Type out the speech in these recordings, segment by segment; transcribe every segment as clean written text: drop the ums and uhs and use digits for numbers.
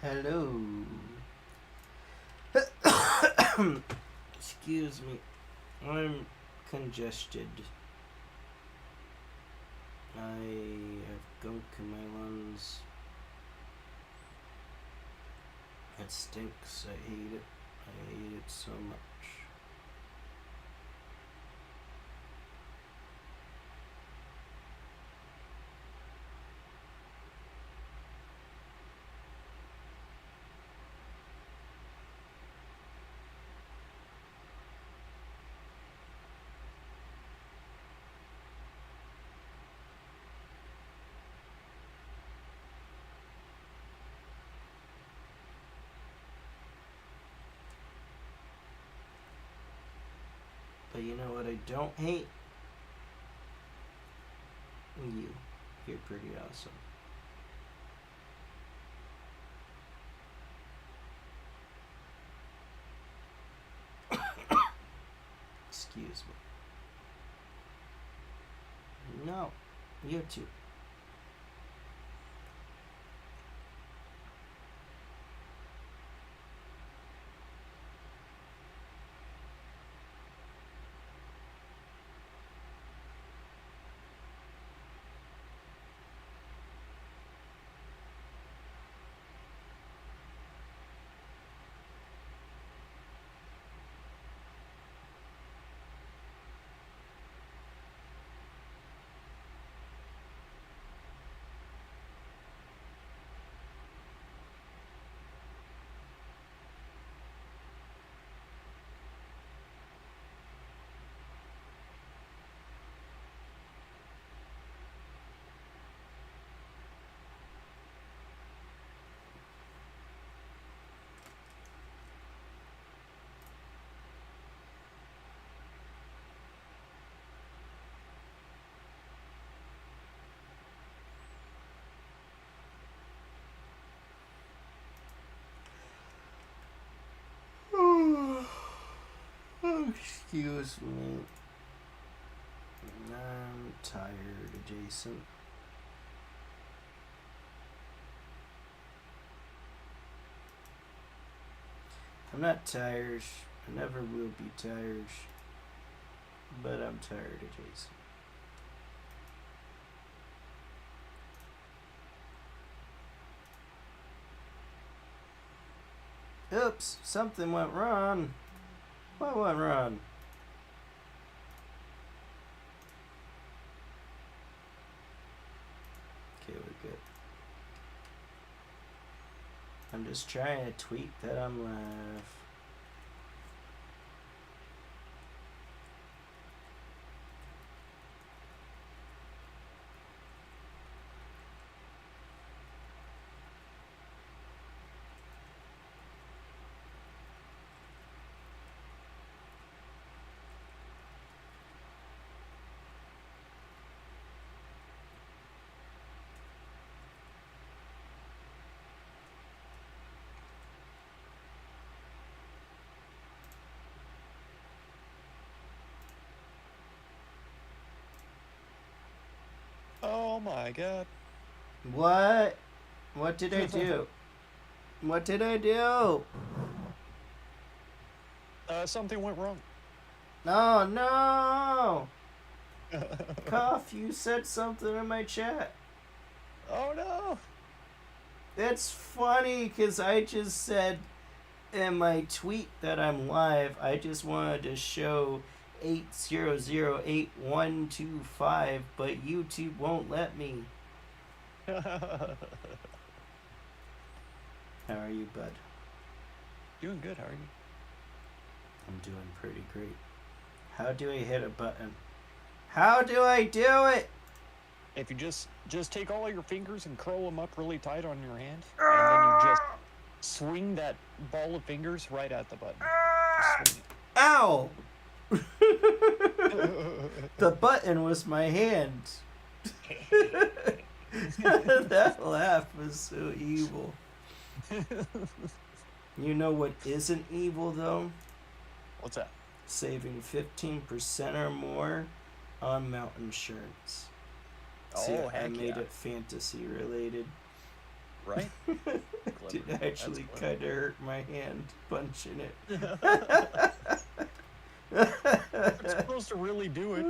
Hello. Excuse me. I'm congested. I have gunk in my lungs. It stinks. I hate it. I hate it so much. But you know what I don't hate? You. You're pretty awesome. Excuse me. No. You too. Excuse me. I'm tired, Jason. I'm not tired. I never will be tired. But I'm tired, Jason. Oops, something went wrong. What went wrong? Okay, we're good. I'm just trying to tweet that I'm live. Oh my god. What? What did I do? What did I do? Something went wrong. Oh no! Cough, you said something in my chat. Oh no! It's funny because I just said in my tweet that I'm live, I just wanted to show 8008125, but YouTube won't let me. How are you, bud? Doing good, how are you? I'm doing pretty great. How do I hit a button? How do I do it? If you just take all of your fingers and curl them up really tight on your hand, and then you just swing that ball of fingers right at the button. Just swing Ow! it. The button was my hand. That laugh was so evil. You know what isn't evil, though? What's that? Saving 15% or more on mount insurance. See, Oh, I heck made yeah. it fantasy related. Right? Did Clever. actually That's kind of hurt my hand punching it. clever. It's supposed to really do it.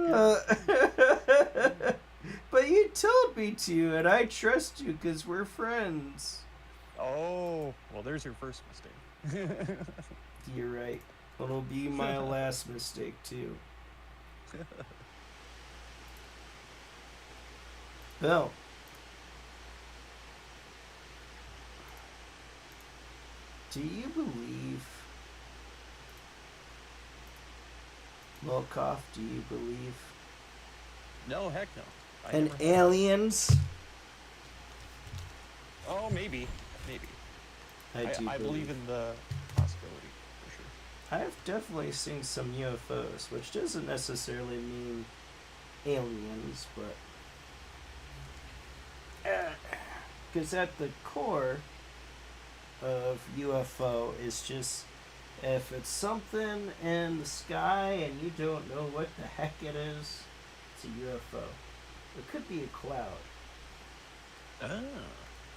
But you told me to, and I trust you because we're friends. Oh, well, there's your first mistake. You're right. It'll be my last mistake, too. Bill. Do you believe... Volkov, do you believe No, heck no. I in never have. aliens? Oh, maybe. Maybe. I believe in the possibility, for sure. I've definitely seen some UFOs, which doesn't necessarily mean aliens, but... Because at the core of UFO is just... If it's something in the sky and you don't know what the heck it is, it's a UFO. It could be a cloud. Oh.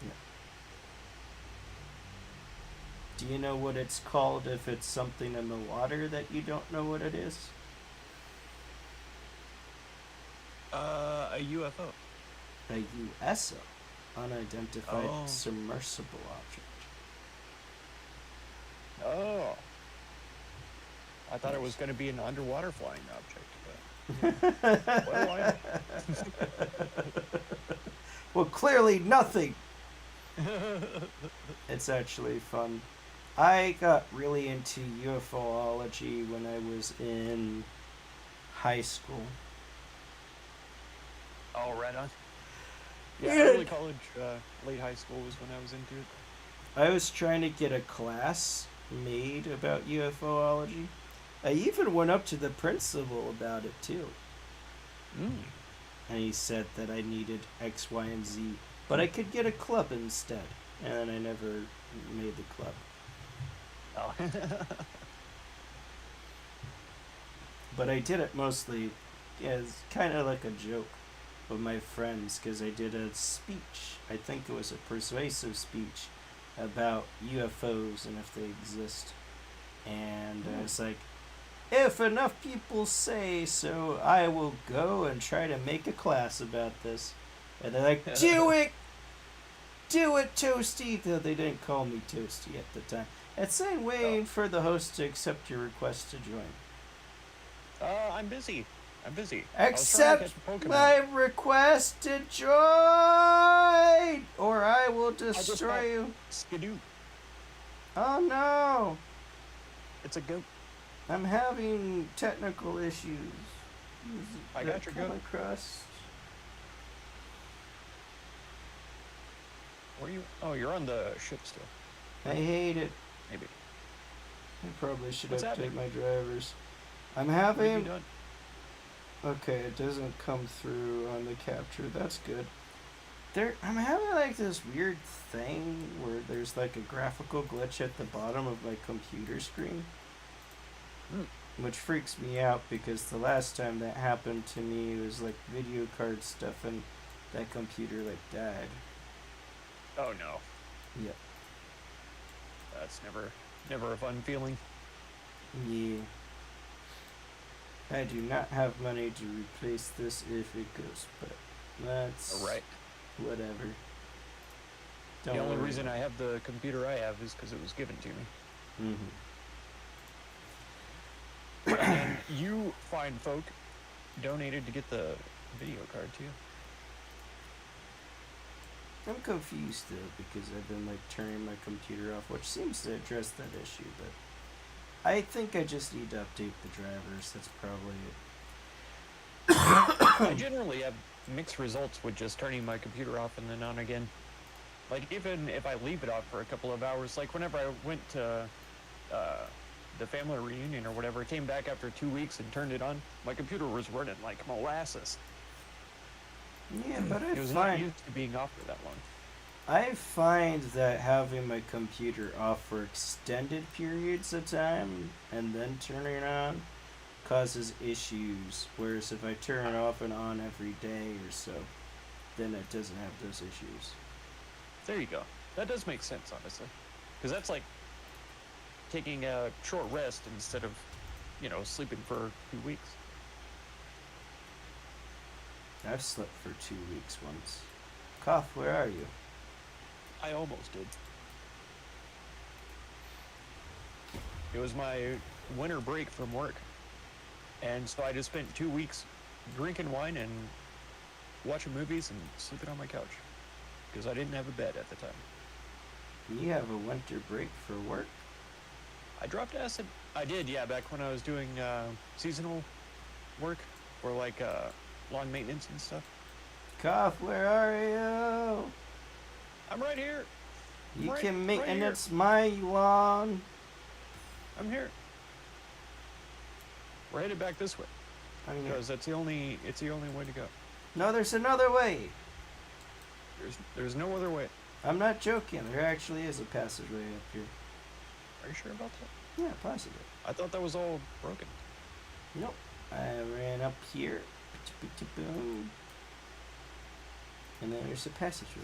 Yeah. Do you know what it's called if it's something in the water that you don't know what it is? A UFO. A USO. Unidentified Oh. submersible object. Oh. I thought it was going to be an underwater flying object. But, well, I... Well, clearly nothing. It's actually fun. I got really into UFOlogy when I was in high school. Oh, right on. Yeah, Yeah. early college, late high school was when I was into it. I was trying to get a class made about UFOlogy. I even went up to the principal about it too. And he said that I needed X, Y, and Z. But I could get a club instead. And I never made the club. Oh. But I did it mostly as kind of like a joke with my friends because I did a speech. I think it was a persuasive speech about UFOs and if they exist. And I was like, if enough people say so, I will go and try to make a class about this. And they're like, do it! Do it, Toasty! Though they didn't call me Toasty at the time. It's saying waiting for the host to accept your request to join. I'm busy. I'm busy. Accept my request to join! Or I will destroy you. Skidoo. Oh no! It's a goat. I'm having technical issues. I got your goat. Across. Where are you? Oh, you're on the ship still. I hate it. Maybe. I probably should What's update happening? my drivers. I'm What have you having... done? Okay, it doesn't come through on the capture. That's good. I'm having like this weird thing where there's like a graphical glitch at the bottom of my computer screen. Which freaks me out because the last time that happened to me was like video card stuff and that computer like died. Oh no. Yep. That's never a fun feeling. Yeah. I do not have money to replace this if it goes, but that's Right. whatever. The only reason I have the computer I have is because it was given to me. Mm-hmm. And you fine folk donated to get the video card too. I'm confused though because I've been like turning my computer off, which seems to address that issue, but I think I just need to update the drivers. That's probably it. I generally have mixed results with just turning my computer off and then on again. Like even if I leave it off for a couple of hours, like whenever I went to the family reunion or whatever, came back after 2 weeks and turned it on, my computer was running like molasses. Yeah, but It was not used to being off for that long. I find that having my computer off for extended periods of time and then turning it on causes issues. Whereas if I turn it off and on every day or so, then it doesn't have those issues. There you go. That does make sense, honestly, because that's like taking a short rest instead of, sleeping for 2 weeks. I've slept for 2 weeks once. Cough, where are you? I almost did. It was my winter break from work, and so I just spent 2 weeks drinking wine and watching movies and sleeping on my couch because I didn't have a bed at the time. You have a winter break for work? I dropped acid. I did, yeah, back when I was doing seasonal work for like lawn maintenance and stuff. Cough, where are you? I'm right here. You Right- can right maintenance my lawn. I'm here. We're headed back this way I'm here. because it's the only way to go. No, there's another way. There's no other way. I'm not joking. There actually is a passageway up here. Are you sure about that? Yeah, possibly. I thought that was all broken. Nope. I ran up here. Boom. And then there's a passageway.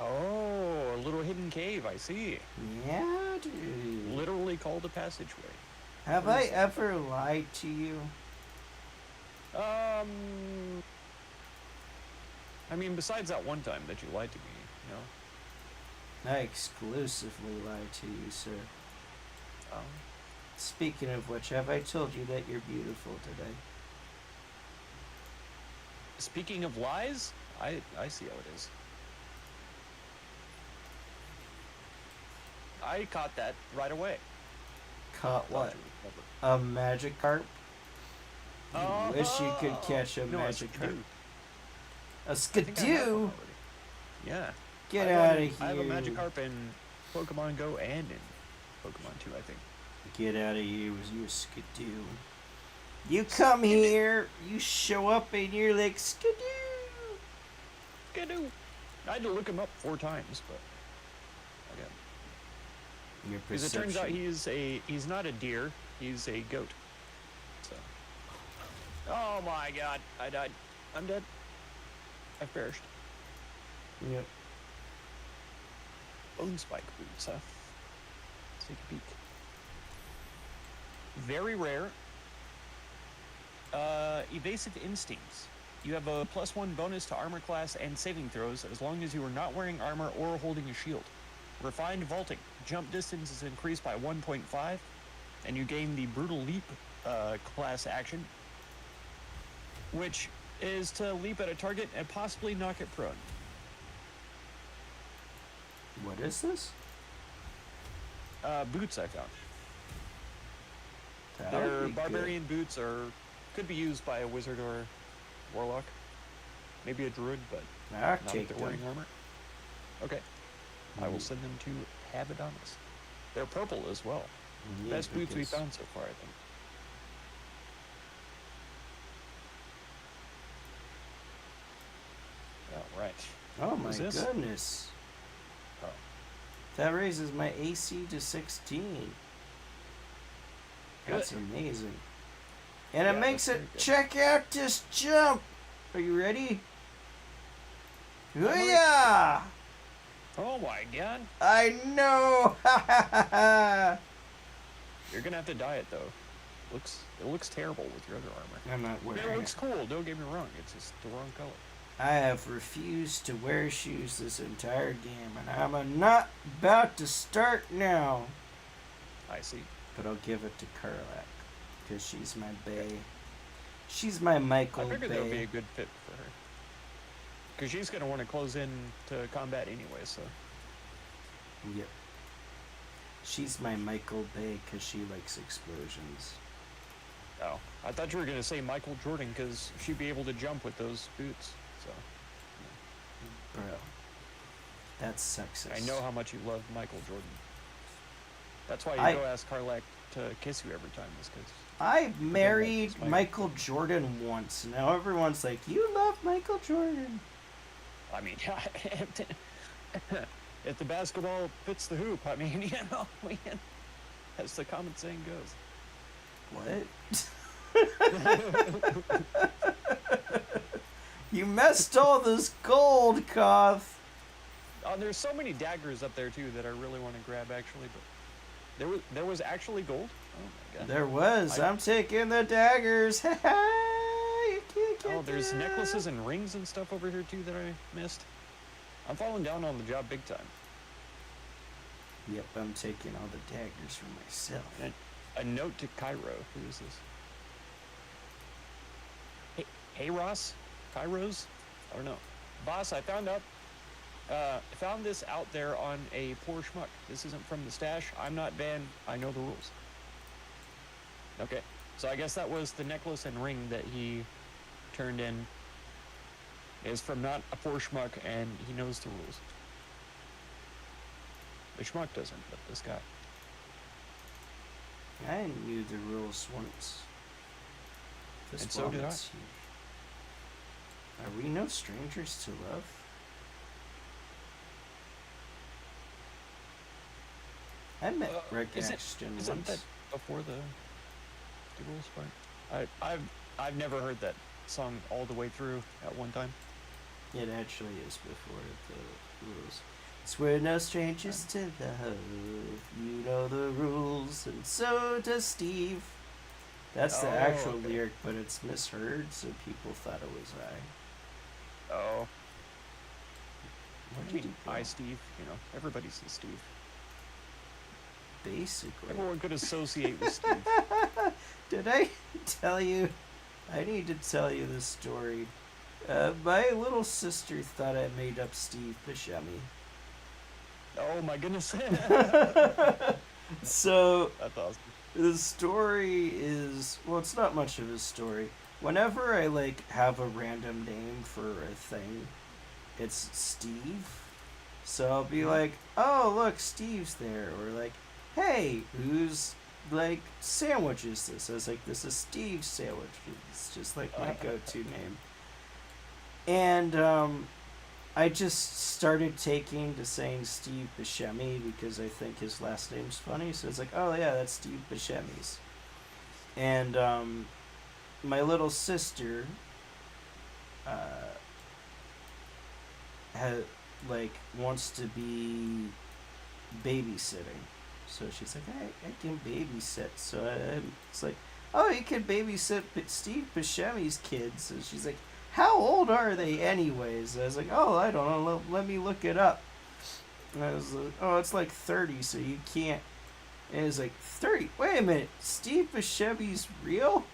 Oh, a little hidden cave, I see. Yeah, dude. Literally called a passageway. Have I ever lied to you? I mean, besides that one time that you lied to me, I exclusively lied to you, sir. Speaking of which, have I told you that you're beautiful today? Speaking of lies, I see how it is. I caught that right away. Caught what? Thought you would never. A magic carp? Oh, Wish you could catch a no, magic I carp. do. A I think I have one skidoo? already. Yeah. Get I out have- of here. I have a Magikarp in Pokemon Go and in Pokemon 2, I think. Get out of here with your skidoo. You come here, you show up, and you're like, skidoo. Skidoo. I had to look him up 4 times, but I got him. Your Because perception. it turns out he's not a deer, he's a goat. So. Oh my god, I died. I'm dead. I've perished. Yep. Bone spike boots, huh? Let's take a peek. Very rare. Evasive instincts. You have a +1 bonus to armor class and saving throws as long as you are not wearing armor or holding a shield. Refined vaulting. Jump distance is increased by 1.5, and you gain the brutal leap class action, which is to leap at a target and possibly knock it prone. What is this? Boots I found. That Their would be barbarian boots could be used by a wizard or warlock. Maybe a druid, but good. I'll not if take they're them. wearing armor. Okay. I will send them to Abaddonus. They're purple as well. Yeah, Best boots we because- found so far, I think. All right. Oh my What's this? goodness. Oh. That raises my AC to 16. That's amazing. And Yeah, it makes that's it, very good. check out this jump. Are you ready? ready. Hoo-yah! Oh my god. I know! Ha ha ha ha! You're gonna have to dye it though. It looks terrible with your other armor. I'm not It wearing looks it. cool, don't get me wrong. It's just the wrong color. I have refused to wear shoes this entire game, and I'm not about to start now. I see. But I'll give it to Karlak, because she's my bae. She's my Michael I figured that would be a bae. good fit for her. Because she's going to want to close in to combat anyway, so. Yep. She's my Michael bae, because she likes explosions. Oh, I thought you were going to say Michael Jordan, because she'd be able to jump with those boots, so. Bro. That's sexist. I know how much you love Michael Jordan. That's why you I- go ask Karlak to kiss you every time, is because. I married it's my- Michael Jordan once. Now everyone's like, you love Michael Jordan. I mean, if the basketball fits the hoop, I mean, as the common saying goes. What? You messed all this gold, Koth. Oh, there's so many daggers up there too that I really want to grab actually, but there was actually gold. Oh my god. There was. I'm taking the daggers. You can't get there's that. necklaces and rings and stuff over here too that I missed. I'm falling down on the job big time. Yep, I'm taking all the daggers for myself. And a note to Cairo. Who is this? Hey Ross? Cairo's? I don't know. Boss, I found this out there on a poor schmuck. This isn't from the stash. I'm not banned. I know the rules. Okay. So I guess that was the necklace and ring that he turned in. Is from not a poor schmuck, and he knows the rules. The schmuck doesn't, but this guy. I knew the rules once. And so did I. Are we no strangers to love? I met Rick Ashton once. Isn't that before the rules part? I've never heard that song all the way through at one time. It actually is before the rules. It's we're no strangers to love. You know the rules, and so does Steve. That's the actual lyric, but it's misheard, so people thought it was I. Oh. What I mean, I, Steve. You know, everybody says Steve. Basically. Everyone could associate with Steve. Did I tell you? I need to tell you this story. My little sister thought I made up Steve Buscemi. Oh my goodness. So, that's awesome. the story is, well, it's not much of a story. Whenever I, have a random name for a thing, it's Steve. So I'll be like, oh, look, Steve's there. Or hey, whose, sandwich is this? I was like, this is Steve's sandwich. It's just, my go-to name. And, I just started taking to saying Steve Buscemi because I think his last name's funny. So it's like, oh yeah, that's Steve Buscemi's. And my little sister wants to be babysitting. So she's like, I can babysit. So it's like, oh, you can babysit Steve Buscemi's kids. So she's like, how old are they anyways? I was like, oh, I don't know. Let me look it up. And I was like, oh, it's 30, so you can't. And it was 30. Wait a minute. Steve Buscemi's real?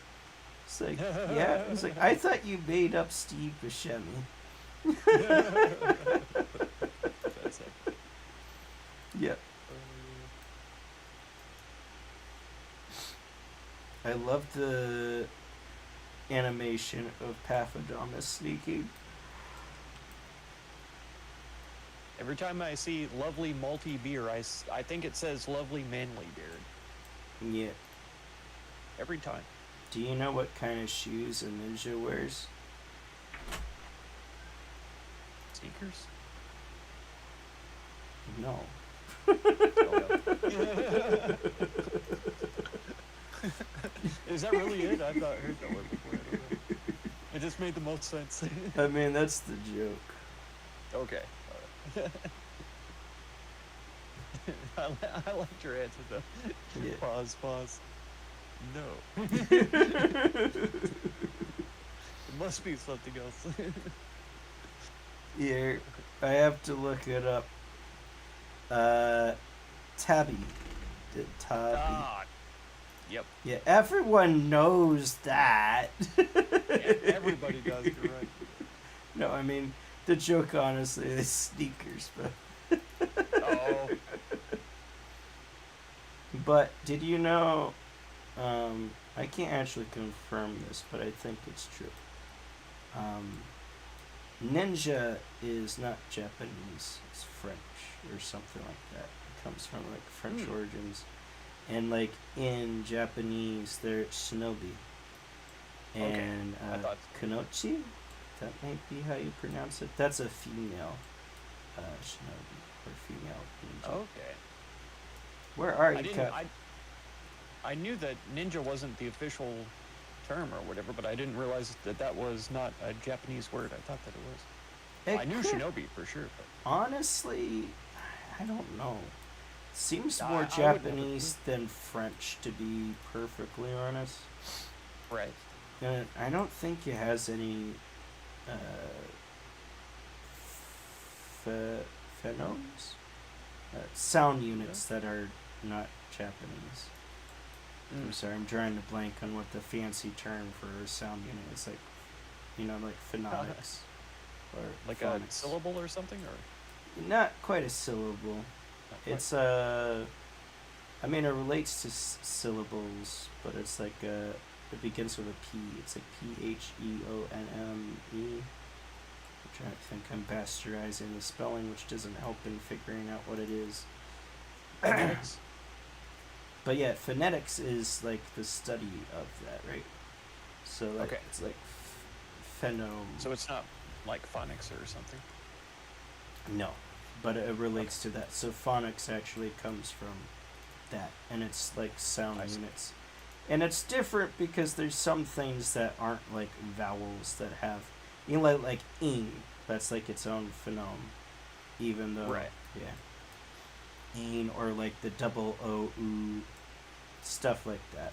It's like, yeah. It's like, I thought you made up Steve Buscemi. That's it. Yep. I love the animation of Paphadomus sneaking. Every time I see lovely malty beer, I think it says lovely manly beard. Yeah. Every time. Do you know what kind of shoes a ninja wears? Sneakers? No. Is that really it? I've not heard that word before. I don't know. It just made the most sense. I mean, that's the joke. Okay. All right. I liked your answer though. Yeah. Pause. No. It must be something else. Yeah, I have to look it up. Tabby. Tabby. Ah, yep. Yeah, everyone knows that. Yeah, everybody does, you're right. No, I mean, the joke honestly is sneakers, but... Oh. But, did you know, I can't actually confirm this, but I think it's true. Ninja is not Japanese, it's French, or something like that. It comes from, French origins. And, in Japanese, they're shinobi. And, kunoichi? That might be how you pronounce it. That's a female shinobi, or female ninja. Okay. Where are you, Kat? I knew that ninja wasn't the official term or whatever, but I didn't realize that that was not a Japanese word. I thought that it was. It I knew could, shinobi for sure, but honestly, I don't know. Seems more I would never. Japanese than French, to be perfectly honest. Right. And I don't think it has any uh, phonemes, sound units that are not Japanese. I'm sorry, I'm drawing a blank on what the fancy term for a sound unit is. Like, like phonics or Like phonics. a syllable or something, or Not quite a syllable. It's I mean, it relates to syllables, but it's like it begins with a P. It's like PHEONME. I'm trying to think. I'm bastardizing the spelling, which doesn't help in figuring out what it is. phonetics? But yeah, phonetics is like the study of that, right? So like Okay. it's like phenome. So it's not like phonics or something. No, but it relates to that. So phonics actually comes from that, and it's like sound I see. units. And it's different because there's some things that aren't like vowels that have, like ing, that's like its own phonome, even though, Right. yeah, ing, or like the double O, oo, stuff like that.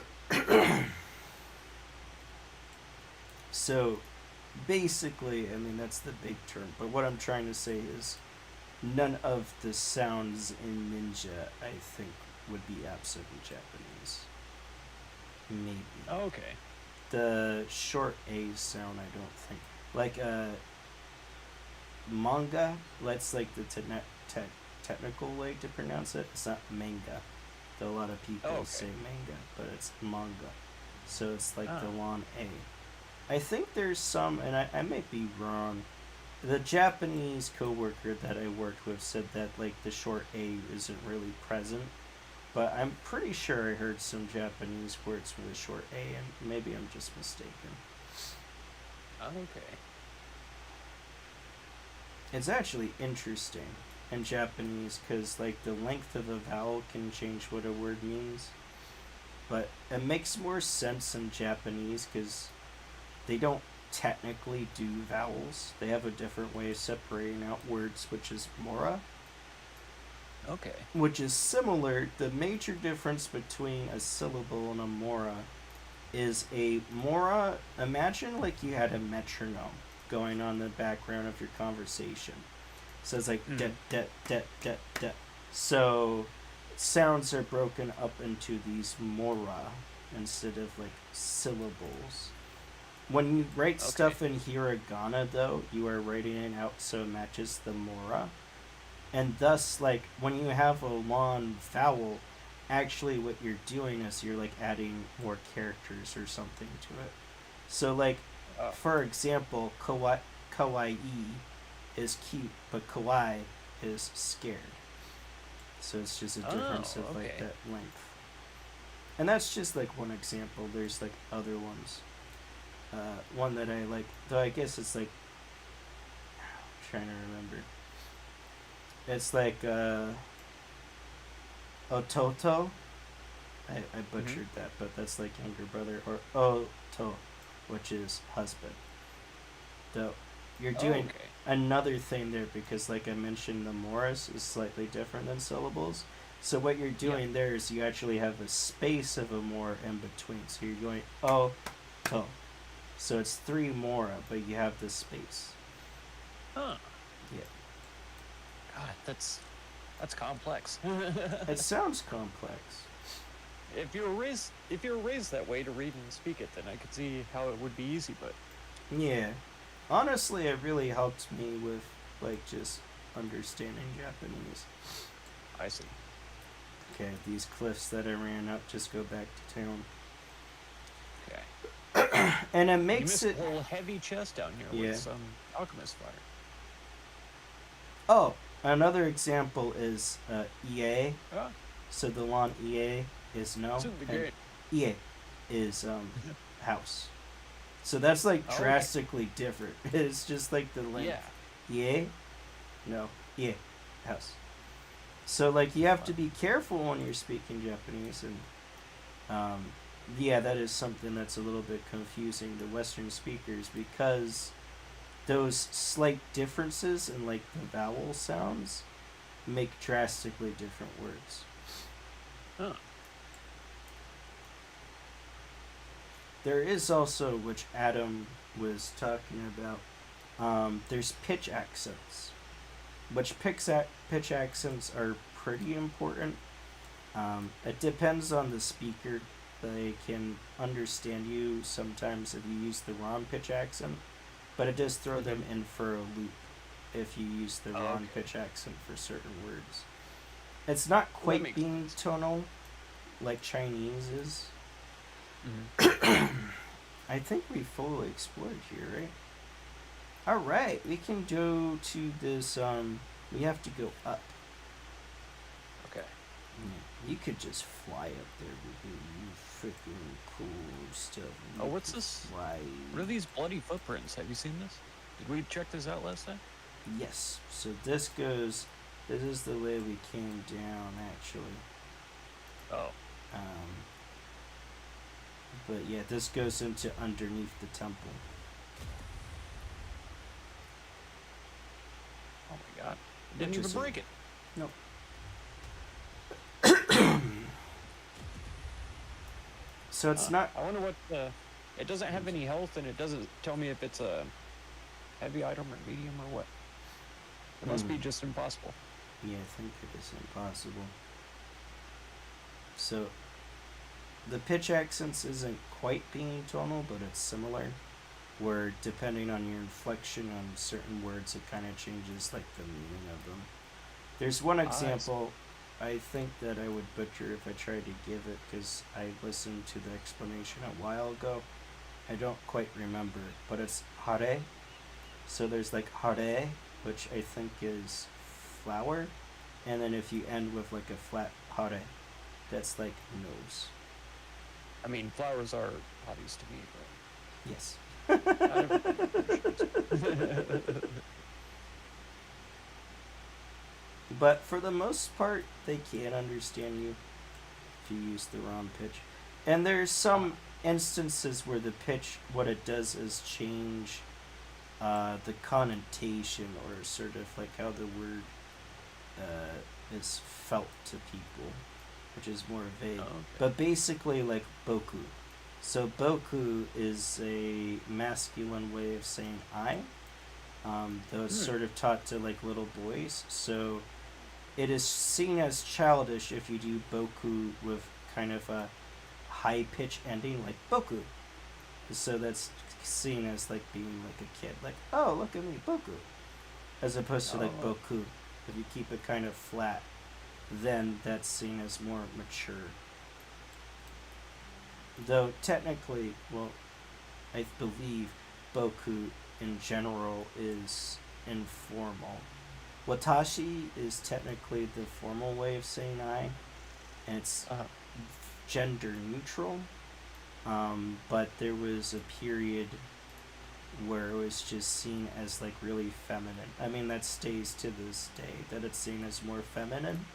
Okay. So basically, I mean, that's the big term, but what I'm trying to say is none of the sounds in ninja, I think, would be absent in Japanese. Maybe. Okay. The short A sound, I don't think. Like, manga, that's like the technical way to pronounce it. It's not manga. Though a lot of people Okay. say manga, but it's manga. So it's like the Ah. long A. I think there's some, and I might be wrong. The Japanese coworker that I worked with said that like the short A isn't really present, but I'm pretty sure I heard some Japanese words with a short A, and maybe I'm just mistaken. Okay. It's actually interesting in Japanese because like the length of a vowel can change what a word means, but it makes more sense in Japanese because they don't technically do vowels. They have a different way of separating out words, which is mora, Okay. which is similar. The major difference between a syllable and a mora is a mora. Imagine like you had a metronome going on in the background of your conversation. So it's like Mhm. det. So sounds are broken up into these mora instead of like syllables. When you write Okay. stuff in hiragana, though, you are writing it out so it matches the mora. And thus, like, when you have a long vowel, actually what you're doing is you're, like, adding more characters or something to it. So, like, for example, kawaii is cute, but kawaii is scared. So it's just a difference of, like, okay. that length. And that's just, like, one example. There's, like, other ones. One that I like, though I guess it's like, I'm trying to remember. It's like Ototo. I butchered that, but that's like younger brother, or Oto, which is husband. Though you're doing Okay. another thing there because, like I mentioned, the Morris is slightly different than syllables. So what you're doing there is you actually have a space of a more in between. So you're going to. So it's 3 mora, but you have this space. Huh. Yeah. God, that's complex. It sounds complex. If you were raised that way to read and speak it, then I could see how it would be easy. But Yeah. Honestly, it really helped me with, like, just understanding Japanese. I see. Okay, these cliffs that I ran up just go back to town. Okay. And it You makes missed it... a whole heavy chest down here Yeah. with some alchemist fire. Oh, another example is EA. Ah, So the long EA is no. this would be And great. EA is house. So that's like Oh, okay. drastically different. It's just like the length. Yeah. EA? No. EA. House. So like you have to be careful when you're speaking Japanese, and Um, yeah, that is something that's a little bit confusing to Western speakers because those slight differences in like the vowel sounds make drastically different words. Huh. There is also, which Adam was talking about, there's pitch accents, which pitch accents are pretty important. It depends on the speaker. They can understand you sometimes if you use the wrong pitch accent, but it does throw them in for a loop if you use the wrong pitch accent for certain words. It's not quite being tonal like Chinese is. I think we fully explored here, right? Alright, we can go to this, we have to go up. Okay. Yeah, you could just fly up there with you freaking cool stuff. Oh, what's this? Fly. What are these bloody footprints? Have you seen this? Did we check this out last time? Yes, so this is the way we came down, actually. Oh. But yeah, this goes into underneath the temple. Oh my god. Didn't even break it. Nope. So it's not... I wonder what it doesn't have any health, and it doesn't tell me if it's a heavy item or medium or what. It must be just impossible. Yeah, I think it is impossible. So the pitch accents isn't quite being tonal, but it's similar. Where depending on your inflection on certain words, it kind of changes like the meaning of them. There's one example I think that I would butcher if I tried to give it because I listened to the explanation a while ago. I don't quite remember, but it's hare. So there's like hare, which I think is flower, and then if you end with like a flat hare, that's like nose. I mean, flowers are hotties to me, but... Yes. But for the most part, they can understand you if you use the wrong pitch. And there's some instances where the pitch, what it does is change the connotation or sort of like how the word is felt to people, which is more vague. Okay. But basically, like boku. So boku is a masculine way of saying I, though it's sort of taught to like little boys. So it is seen as childish if you do boku with kind of a high pitch ending, like boku. So that's seen as like being like a kid, like, oh, look at me, boku, as opposed to like boku. If you keep it kind of flat, then that's seen as more mature. Though technically, well, I believe boku in general is informal. Watashi is technically the formal way of saying I, and it's gender neutral. But there was a period where it was just seen as like really feminine. I mean, that stays to this day, that it's seen as more feminine.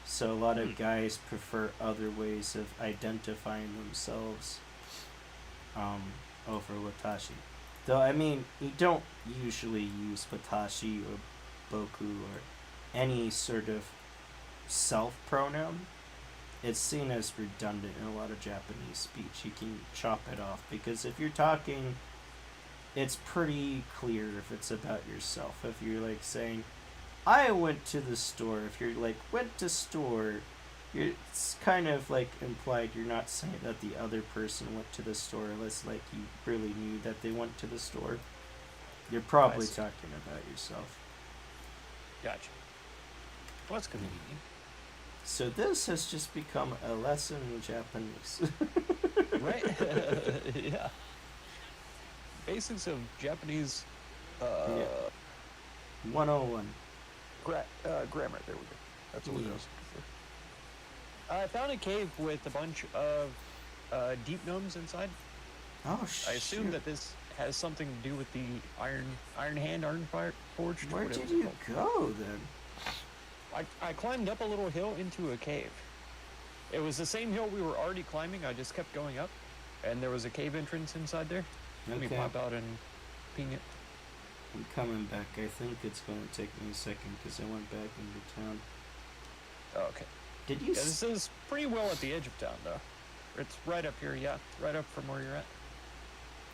So a lot of guys prefer other ways of identifying themselves over watashi. Though, I mean, you don't usually use watashi or boku or any sort of self-pronoun. It's seen as redundant in a lot of Japanese speech. You can chop it off because if you're talking, it's pretty clear if it's about yourself. If you're like saying, I went to the store, if you're like, went to store, it's kind of like implied you're not saying that the other person went to the store unless like you really knew that they went to the store. You're probably talking about yourself. Gotcha. Well, that's convenient. So this has just become a lesson in Japanese. Right? Yeah. Basics of Japanese 101. Grammar. There we go. That's what it is. I found a cave with a bunch of deep gnomes inside. Oh shit! I assume that this has something to do with the iron hand, iron fire forged. Where did you go then? I climbed up a little hill into a cave. It was the same hill we were already climbing. I just kept going up, and there was a cave entrance inside there. Let me Okay. pop out and ping it. I'm coming back. I think it's going to take me a second because I went back into town. Oh, okay. Did you? Yeah, this is pretty well at the edge of town, though. It's right up here, yeah, right up from where you're at.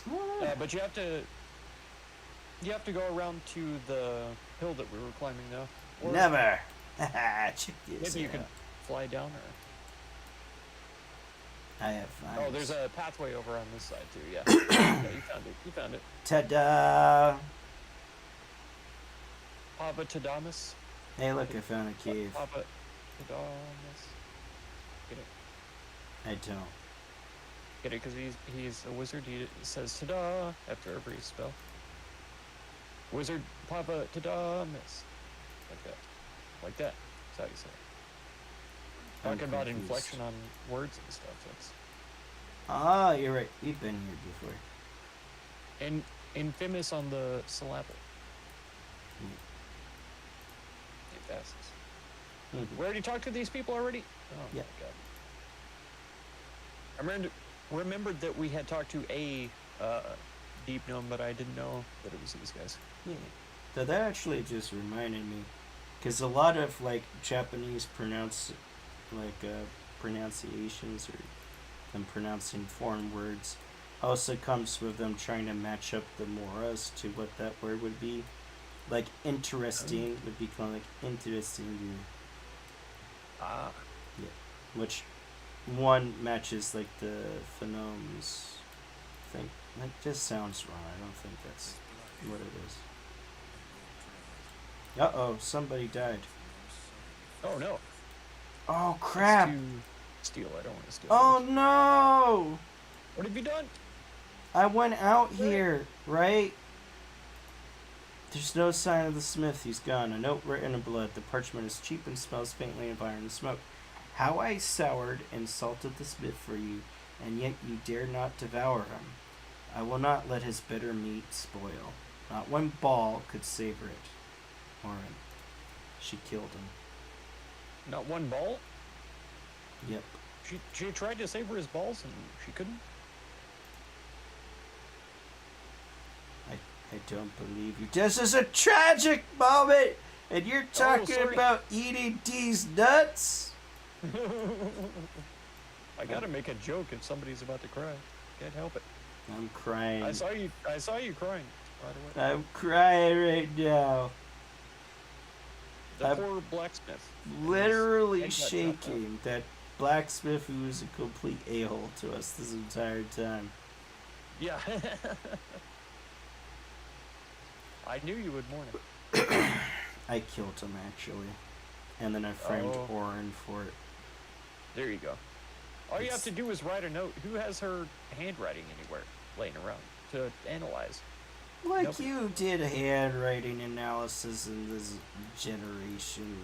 What? But you have to go around to the hill that we were climbing, though. Or Never. Check this maybe you out. can fly down, or I have fun. oh, there's a pathway over on this side too. Yeah, yeah, you found it. You found it. Ta-da! Papa Tadamus. Hey, look, I found a cave. Papa Tadamus. Get it? I don't. Get it? Because he's a wizard. He says "tada" after every spell. Wizard Papa Tadamus. Like that. Like that. That's how you say it. I'm Talking about confused. inflection on words and stuff. That's Ah, you're right. We've been here before. and infamous on the syllable. It passes. Mhm. We already talked to these people already? Oh Yeah. my god. I remembered that we had talked to a deep gnome, but I didn't know that it was these guys. Yeah. So that actually just reminded me, because a lot of like Japanese pronunciations or them pronouncing foreign words also comes with them trying to match up the moras to what that word would be. Like interesting would be kind of like interesting, Ah. which one matches like the phonemes thing. Like just sounds wrong. I don't think that's what it is. Uh-oh, somebody died. Oh no. Oh crap! It's to steal. I don't want to steal. Oh no! What have you done? I went out here, right? There's no sign of the smith. He's gone. A note written in blood. The parchment is cheap and smells faintly of iron and smoke. How I soured and salted the smith for you, and yet you dare not devour him. I will not let his bitter meat spoil. Not one ball could savor it. Orin. She killed him. Not one ball? Yep. She tried to savor his balls and she couldn't? I don't believe you. This is a tragic moment, and you're talking sorry. about eating these nuts? I gotta make a joke if somebody's about to cry. Can't help it. I'm crying. I saw you crying, by the way. I'm crying right now. The I'm poor blacksmith. literally Head got chopped shaking. That blacksmith who was a complete a-hole to us this entire time. Yeah. I knew you would mourn it. I killed him, actually. And then I framed Oh. Orin for it. There you go. All you have It's- to do is write a note. Who has her handwriting anywhere laying around to analyze? Like Nobody. you did handwriting analysis in this generation.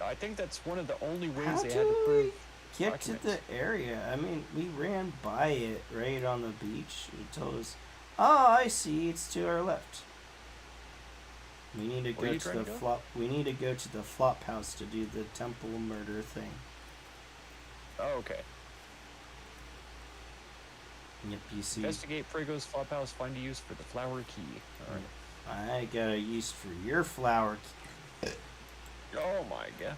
I think that's one of the only ways How they do had to we prove get to the documents. area? I mean, we ran by it right on the beach. It told us, "Oh, I see. It's to our left." We need to Where go you to trying the to go? flop. We need to go to the flop house to do the temple murder thing. Oh, okay. Yep, you see. Investigate Frigo's flophouse. Find a use for the flower key. All right. I got a use for your flower. Oh my god.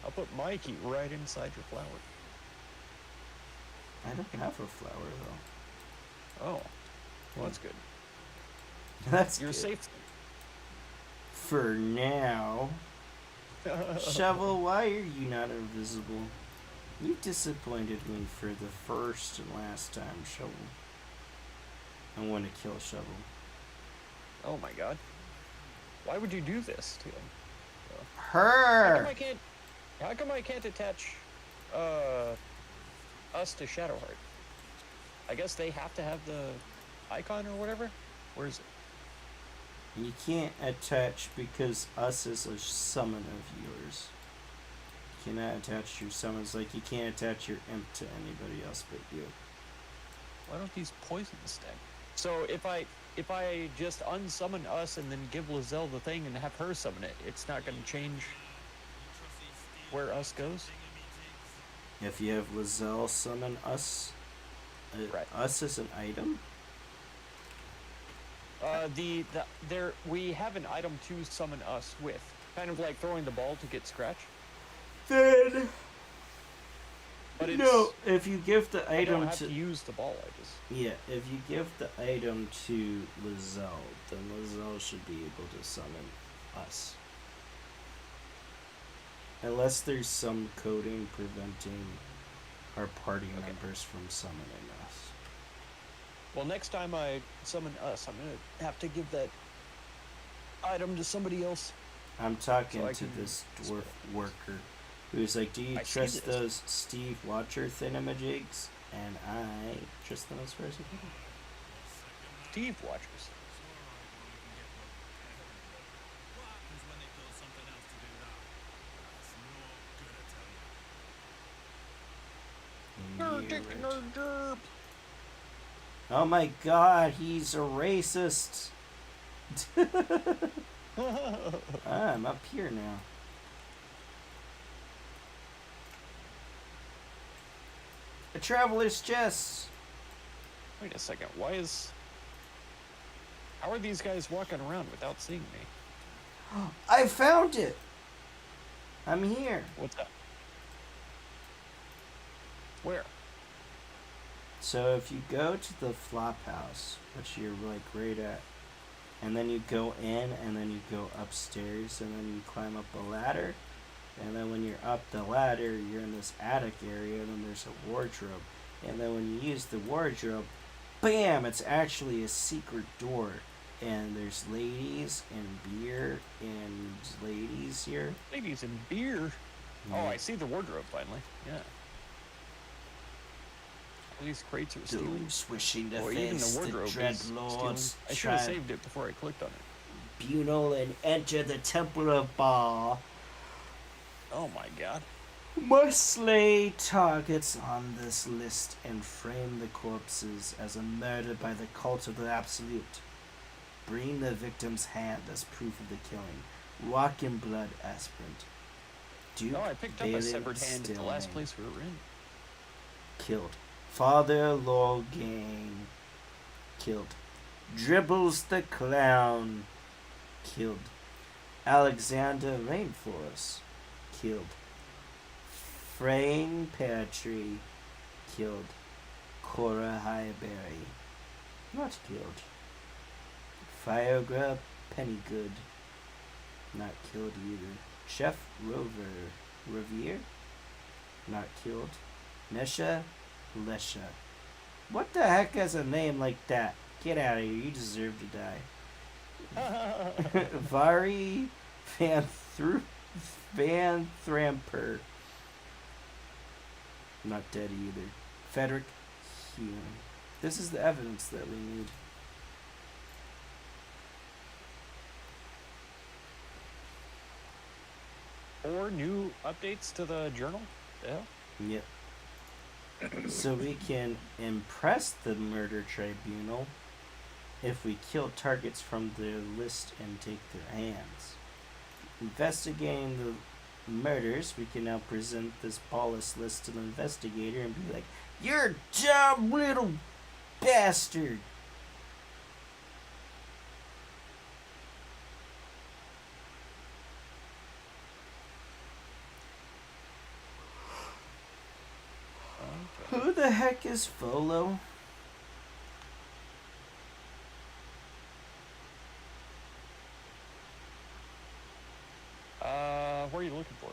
I'll put my key right inside your flower. I don't have a flower though. Oh. Well, that's good. That's You're good. safe. For now. Shovel, why are you not invisible? You disappointed me for the first and last time, Shovel. I want to kill Shovel. Oh my god. Why would you do this to him? Her! How come I can't attach us to Shadowheart? I guess they have to have the icon or whatever? Where is it? You can't attach because us is a summon of yours. You cannot attach your summons like you can't attach your imp to anybody else but you. Why don't these poisons sting? So if I just unsummon us and then give Lizelle the thing and have her summon it, it's not going to change where us goes? If you have Lizelle summon us, Right. us as an item? There we have an item to summon us with, kind of like throwing the ball to get scratch. Then But it's no. If you give the I don't item have to to use the ball. I just yeah, if you give the item to Lizelle, then Lizelle should be able to summon us. Unless there's some coding preventing our party Okay. members from summoning us. well, next time I summon us, I'm gonna have to give that item to somebody else. I'm talking So I to can this split dwarf worker who's like, do you I see trust this. those Steve Watcher thingamajigs? And I trust them as far as I can. Steve watchers. Nerd. Oh my god, he's a racist. I'm up here now. A traveler's chest. Wait a second. How are these guys walking around without seeing me? I found it. I'm here. What's that? Where? So if you go to the flop house, which you're like right at, and then you go in, and then you go upstairs, and then you climb up a ladder, and then when you're up the ladder, you're in this attic area, and then there's a wardrobe, and then when you use the wardrobe, bam! It's actually a secret door, and there's ladies and beer and ladies here. Ladies and beer. Yeah. Oh, I see the wardrobe finally. Yeah. All these crates are stealing. Those wishing to Or even face the the wardrobe dread is stealing. lords I should have saved it before I clicked on it. tribunal and enter the temple of Baal. Oh my god. Must slay targets on this list and frame the corpses as a murder by the cult of the Absolute. Bring the victim's hand as proof of the killing. Walk in blood, aspirant. Duke No, I picked up a Balin severed hand at the last Stillman. place we were in. Killed. Father Lorgain. Killed. Dribbles the Clown. Killed. Alexander Rainforest. Killed. Frayne Peartree. Killed. Cora Highberry. Not killed. Firegra Pennygood. Not killed either. Chef Rover. Revere. Not killed. Nesha Lesha. What the heck has a name like that? Get out of here. You deserve to die. Vari Van Thramper. Not dead either. Frederick Hume. This is the evidence that we need. Or new updates to the journal? The hell? Yep. So we can impress the murder tribunal if we kill targets from their list and take their hands. Investigating the murders, we can now present this Paulus list to the investigator and be like, "You're a dumb little bastard!" Okay. Who the heck is Volo? What are you looking for?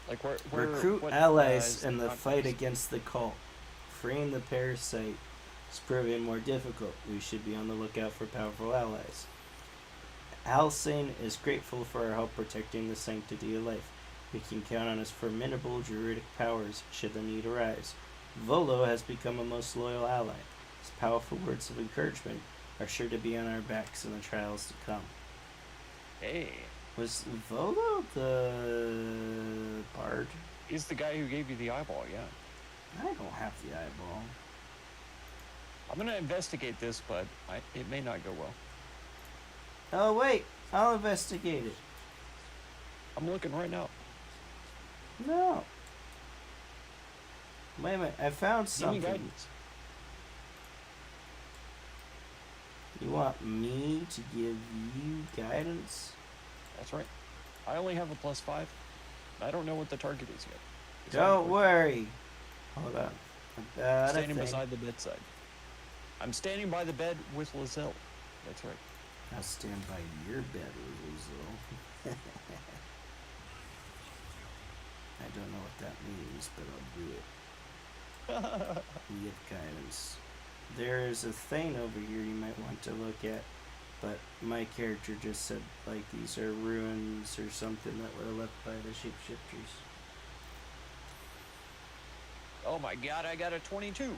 Like where Recruit what, allies is in the context? fight against the cult. Freeing the parasite is proving more difficult. We should be on the lookout for powerful allies. Alsane is grateful for our help protecting the sanctity of life. We can count on his formidable druidic powers should the need arise. Volo has become a most loyal ally. His powerful words of encouragement are sure to be on our backs in the trials to come. Hey, Was Volo the bard? he's the guy who gave you the eyeball, yeah. I don't have the eyeball. I'm gonna investigate this, but it may not go well. Oh wait, I'll investigate it. I'm looking right now. No. Wait a minute, I found Give me something. guidance. You want me to give you guidance? That's right. I only have a +5. I don't know what the target is yet. Don't worry. Hold on. Standing beside the bedside. I'm standing by the bed with Lizelle. That's right. I'll stand by your bed, Lizelle. I don't know what that means, but I'll do it. Give guidance. There's a thing over here you might want to look at, but my character just said, like, these are ruins or something that were left by the shapeshifters. Oh my god, I got a 22.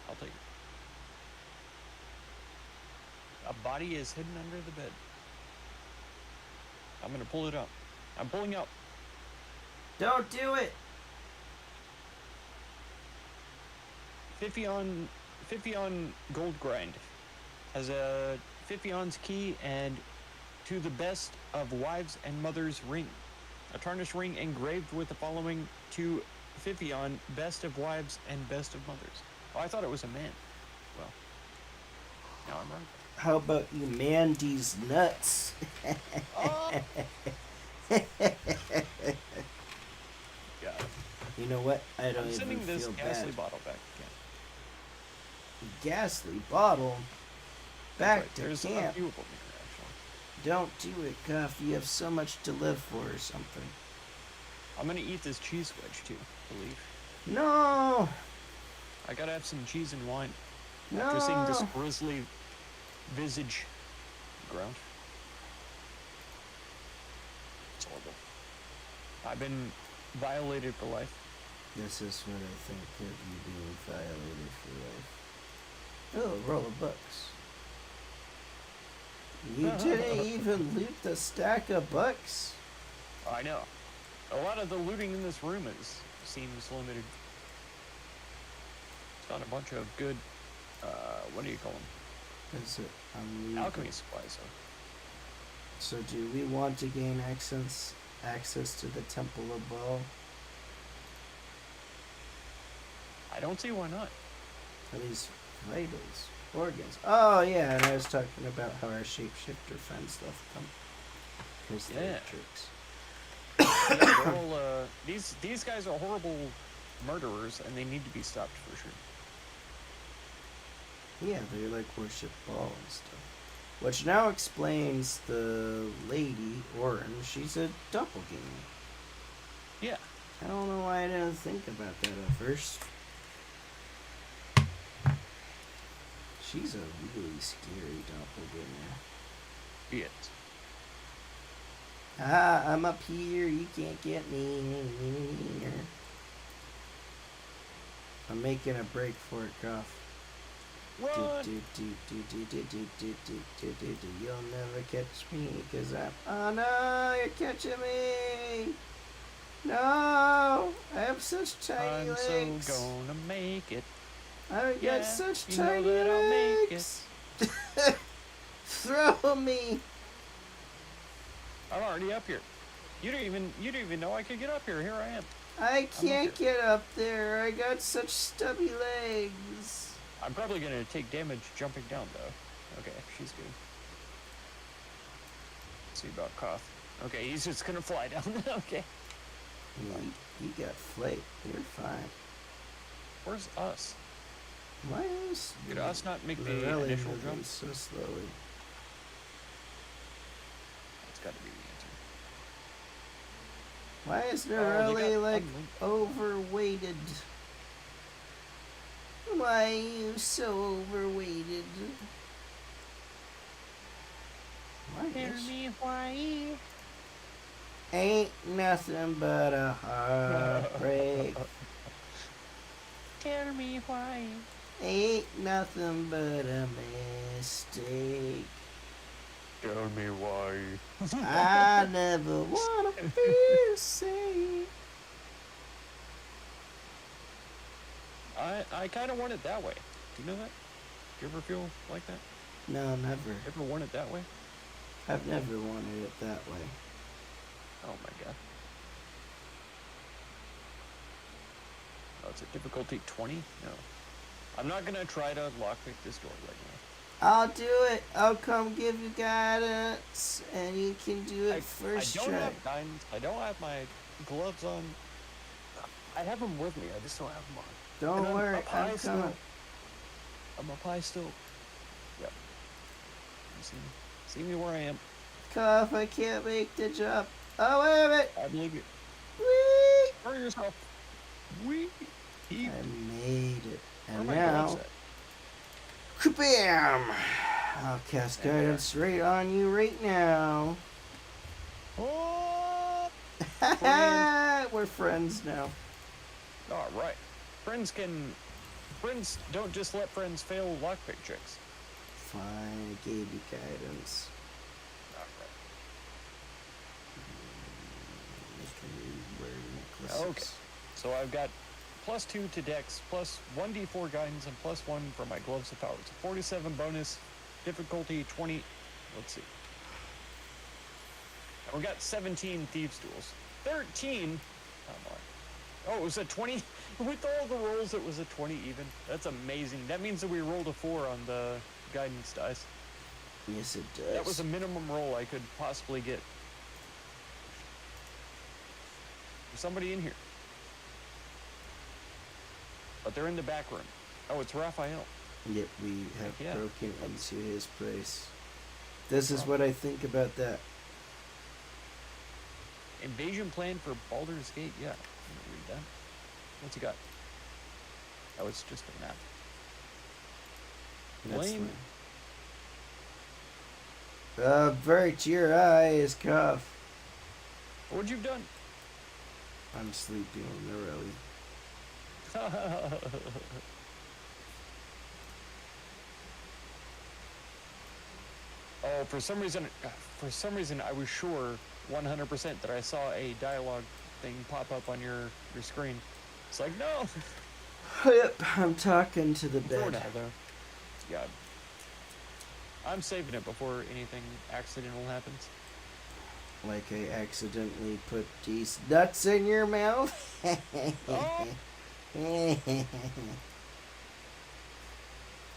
I'll take it. A body is hidden under the bed. I'm gonna pull it up. I'm pulling up. Don't do it! Fiffion Gold Grind has a Fiffion's key and to the best of wives and mothers ring. A tarnished ring engraved with the following to Fiffion, best of wives and best of mothers. Oh, I thought it was a man. Well, now I'm wrong. How about you man these nuts? Oh! God. You know what? I don't I'm even sending this feel ghastly bad. bottle back again. Ghastly bottle? Back Right, to there's a camp. few of them here, actually. Don't do it, Cuff. You have so much to live for or something. I'm gonna eat this cheese wedge too, I believe. No! I gotta have some cheese and wine. No! After seeing this grisly visage ground. It's horrible. I've been violated for life. This is what I think of you being violated for life. Oh, a roll of books. You didn't even loot the stack of books? I know. A lot of the looting in this room seems limited. It's got a bunch of good, what do you call them? Is it Alchemy supplies, So do we want to gain access to the Temple of Baal? I don't see why not. Are these vitals? Organs? Oh yeah, and I was talking about how our shapeshifter friends left them. Because they're tricks. Yeah, they're all, these guys are horrible murderers, and they need to be stopped for sure. Yeah, they like worship Baal and stuff. Which now explains the lady, Orin. She's a doppelganger. Yeah. I don't know why I didn't think about that at first. She's a really scary doppelganger. Yes. Ah, I'm up here. You can't get me. I'm making a break for it, Cuff. Run! You'll never catch me, cause I'm... Oh no, you're catching me! No! I have such tiny legs! I'm so gonna make it. I got such tiny that I'll make legs! Throw me! I'm already up here. You don't even know I could get up here. Here I am. I can't get up there. I got such stubby legs. I'm probably gonna take damage jumping down though. Okay, she's good. Let's see about Koth. Okay, he's just gonna fly down. Okay. Yeah, you got flake. You're fine. Where's us? Why is... Did us not make the Lorelli initial moving jump? so slowly? That's gotta be the answer. Why is They Norelli got like unlinked. overweighted? Why are you so overweighted? Why Tell is... me why. Ain't nothing but a heartbreak. Tell me why. Ain't nothing but a mistake. Tell me why. I never wanna feel safe. I kind of want it that way. Do you know that? Do you ever feel like that? No, never. Ever want it that way? I've never wanted it that way. Oh my god. Oh, it's a difficulty 20? No. I'm not gonna try to lockpick this door right now. I'll do it. I'll come give you guidance, and you can do it first I don't try. have guidance. I don't have my gloves on. I have them with me. I just don't have them on. Don't And worry, I'm up high I'm still. coming. I'm up high still. Yep. You see me where I am. Cough, I can't make the jump. Oh, wait a minute. I believe you. Whee! Hurry yourself. Whee! I made it. And Where are my now, gloves at? kabam! I'll cast guidance right on you right now. Oh! We're friends now. All right. Friends don't just let friends fail lockpick checks. Fine, I gave you guidance. All Necklaces. Okay. So I've got +2 to Dex, plus 1d4 guidance, and +1 for my gloves of power. So 47 bonus, difficulty 20. Let's see. And we got 17 thieves' tools. 13. Oh, it was a 20. With all the rolls, it was a 20 even. That's amazing. That means that we rolled a 4 on the guidance dice. Yes, it does. That was a minimum roll I could possibly get. There's somebody in here. But they're in the back room. Oh, it's Raphael. Yep, we have Yeah. broken into his place. This is what I think about that. Invasion plan for Baldur's Gate. Yeah, I'm gonna read that. What's he got? Oh, it's just a map. That's Lame. fine. Avert your eyes, Cuff. What'd you done? I'm sleeping on the rally. Oh, for some reason, I was sure 100% that I saw a dialogue thing pop up on your screen. It's like, no. Yep, I'm talking to the Before bed. now, though. Yeah. I'm saving it before anything accidental happens. Like I accidentally put these nuts in your mouth. Oh.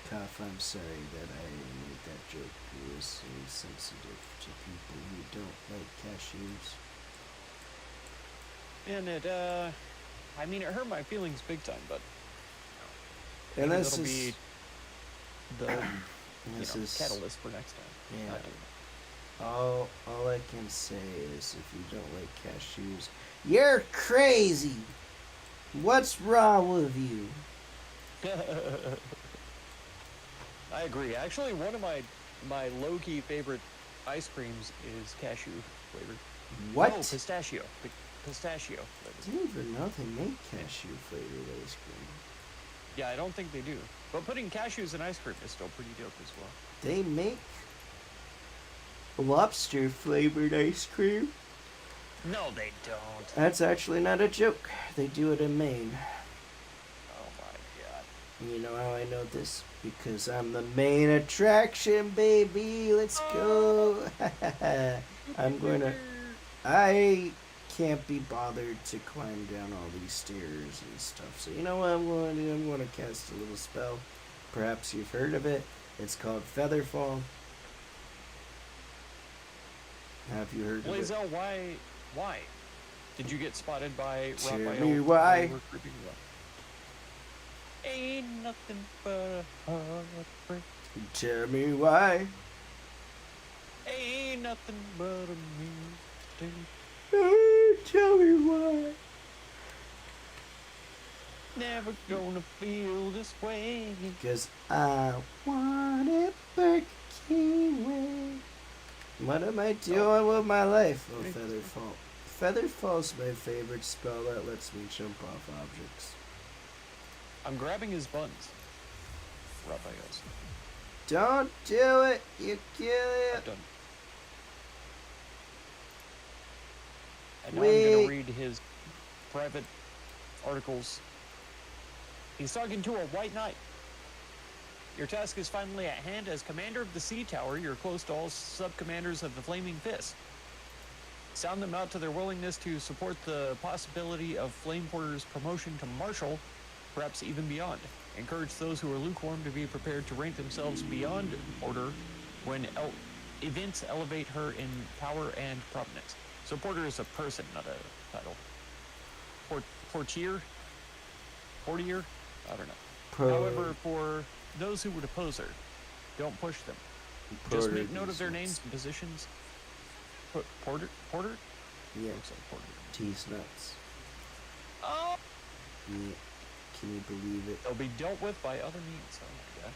Cuff, I'm sorry that I made that joke. It was so sensitive to people who don't like cashews. And it, I mean, it hurt my feelings big time, but And maybe this that'll is be the this is catalyst for next time. yeah. Not doing it. All I can say is if you don't like cashews, you're crazy. What's wrong with you? I agree. Actually, one of my low-key favorite ice creams is cashew flavored. What? No, pistachio. Pistachio I flavored. didn't even know they make cashew flavored ice cream. Yeah, I don't think they do. But putting cashews in ice cream is still pretty dope as well. They make lobster flavored ice cream. No, they don't. That's actually not a joke. They do it in Maine. Oh my god. You know how I know this? Because I'm the main attraction, baby. Let's go. I can't be bothered to climb down all these stairs and stuff. So you know what I'm going to do? I'm going to cast a little spell. Perhaps you've heard of it. It's called Featherfall. Have you heard of it? Blazel, why? Did you get spotted by Tell Raphael? me why. while you were creeping up? Ain't nothing but a heartbreak. Tell me why. Ain't nothing but a mistake. Tell me why. Never gonna feel this way. Because I want it Burger King way. What am I doing with my life? Oh, Featherfall. Featherfall's my favorite spell that lets me jump off objects. I'm grabbing his buns. Raphael's. Don't do it! You kill I'm it! done. And now I'm Wait. gonna read his private articles. He's talking to a white knight. Your task is finally at hand. As commander of the Sea Tower, you're close to all sub-commanders of the Flaming Fist. Sound them out to their willingness to support the possibility of Flame Porter's promotion to Marshal, perhaps even beyond. Encourage those who are lukewarm to be prepared to rank themselves beyond Porter when events elevate her in power and prominence. So Porter is a person, not a title. Portier? Portier? I don't know. However, for those who would oppose her, don't push them. Just make note of their names and positions. Porter? Yeah. Looks like Porter. Tease nuts. Oh! Yeah. Can you believe it? They'll be dealt with by other means. Oh my god.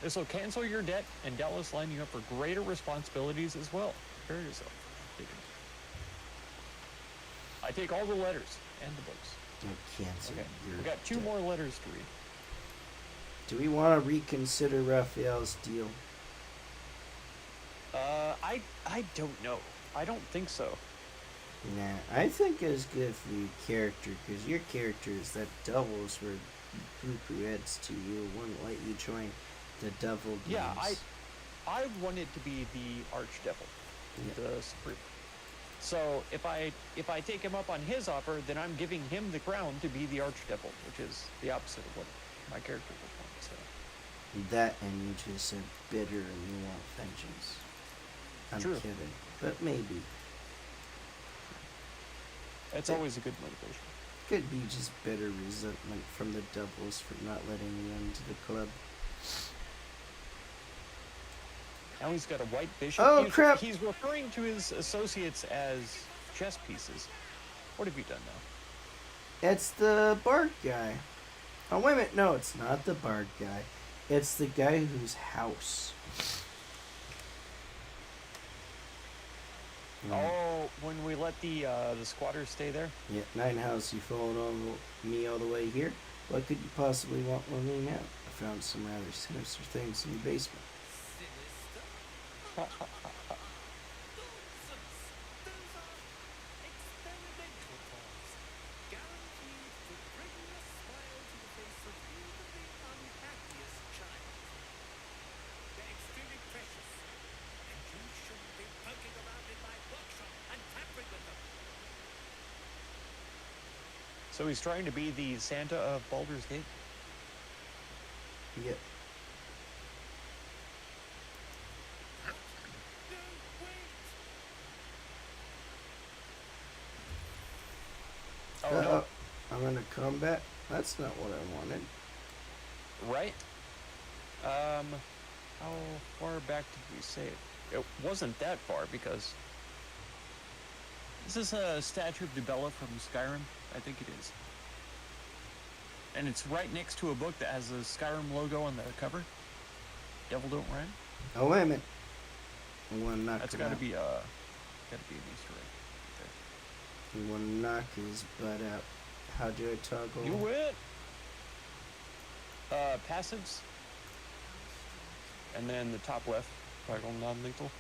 This will cancel your debt and doubtless line you up for greater responsibilities as well. Prepare yourself. I take all the letters and the books. I'll cancel your We got 2 debt. more letters to read. Do we want to reconsider Raphael's deal? I don't know. I don't think so. Nah, I think it's good for your character, because your character is that devils were poo-poo heads to you, wouldn't let you join the devil games. Yeah, I want it to be the Archdevil, the Supreme. So if I take him up on his offer, then I'm giving him the crown to be the Archdevil, which is the opposite of what my character would want. So that, and you just said bitter and you want vengeance. I'm True. kidding, but maybe. it's always a good motivation. Could be just bitter resentment from the devils for not letting you into the club. Now he's got a white bishop. Oh, crap! He's referring to his associates as chess pieces. What have you done now? It's the bard guy. Oh, wait a minute. No, it's not the bard guy. It's the guy whose house. Oh, when we let the squatters stay there? Yeah, 9 house, you followed me all the way here. What could you possibly want with me now? I found some rather sinister things in your basement. Those are experimental toys, guaranteed to bring a smile to the face of even the unhappiest child. They're extremely precious, and you shouldn't be poking around in my workshop and tampering with them. So he's trying to be the Santa of Baldur's Gate? Yep. No, wait! Oh, no. I'm gonna combat. That's not what I wanted. Right? How far back did we save? It wasn't that far because... Is this a statue of Dubella from Skyrim? I think it is. And it's right next to a book that has the Skyrim logo on the cover. Devil Don't Run. Oh, wait a minute. I wanna knock That's it gotta out. be an Easter egg. You wanna knock his butt out. How do I toggle? You win! Passives. And then the top left, toggle non-lethal.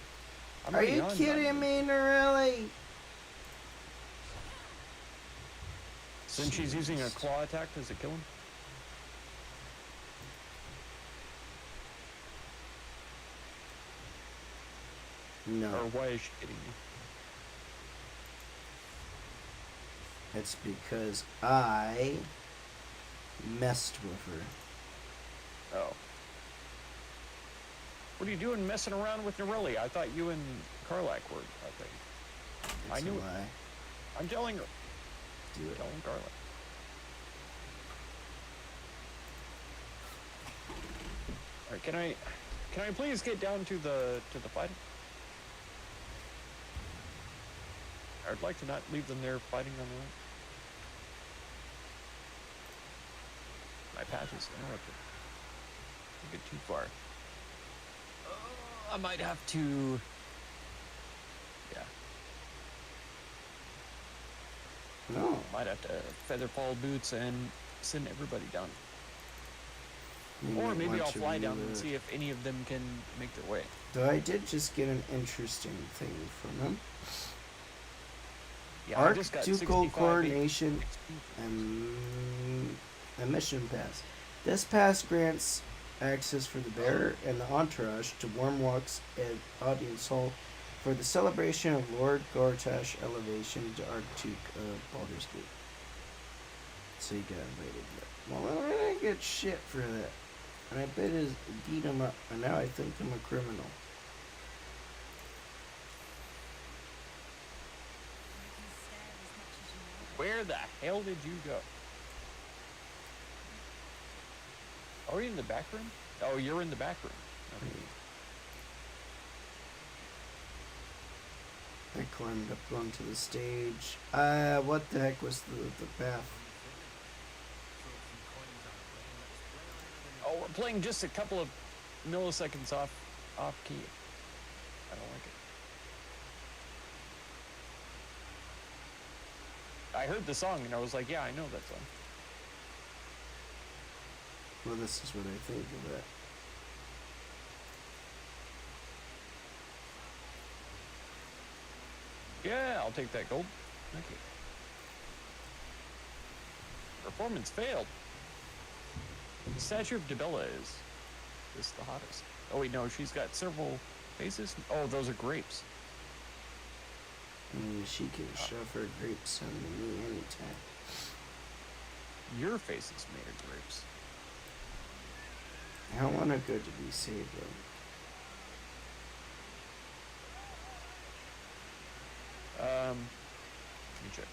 I'm Are already you on kidding non-lethal. me, Norelli? Since she's using a claw attack, does it kill him? No, Or why is she hitting me? it's because I messed with her. Oh. What are you doing messing around with Norelli? I thought you and Karlak were, I think. It's I knew a it. lie. I'm telling her. Do it. Telling Karlak. Alright, can I please get down to the fighting? I'd like to not leave them there fighting on their own. My path is interrupted. I get too far. I might have to... Yeah, No. might have to feather fall boots and send everybody down. Or maybe I'll fly down and see if any of them can make their way. Though I did just get an interesting thing from him. Yeah, I just got Arctugal 65 Coordination XP. and a mission pass. This pass grants access for the bearer and the entourage to warm walks at Audience Hall For the celebration of Lord Gortash elevation to Archduke of Baldur's Gate. So he got invited. Well, I didn't get shit for that. And I bet his beat him up, and now I think I'm a criminal. Where the hell did you go? Are you in the back room? Oh, you're in the back room. Okay. I climbed up onto the stage. What the heck was the path? Oh, we're playing just a couple of milliseconds off key. I don't like it. I heard the song and I was like, yeah, I know that song. Well, this is what I think of that. Yeah, I'll take that gold. Thank you. Performance failed. The statue of Debella is the hottest. Oh wait, no, she's got several faces. Oh, those are grapes. She can shove her grapes on me anytime. Your face is made of grapes. I don't want a good to be saved though. Let me check.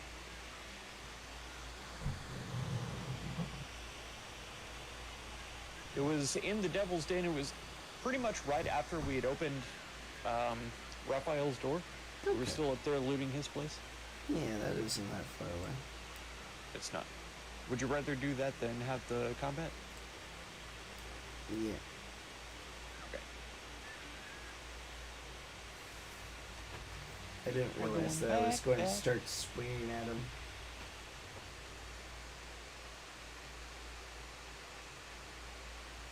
It was in the Devil's Den. It was pretty much right after we had opened Raphael's door. Okay. We were still up there looting his place. Yeah, that isn't that far away. It's not. Would you rather do that than have the combat? Yeah. Okay. I didn't We're realize going that I was back, going to back. start swinging at him.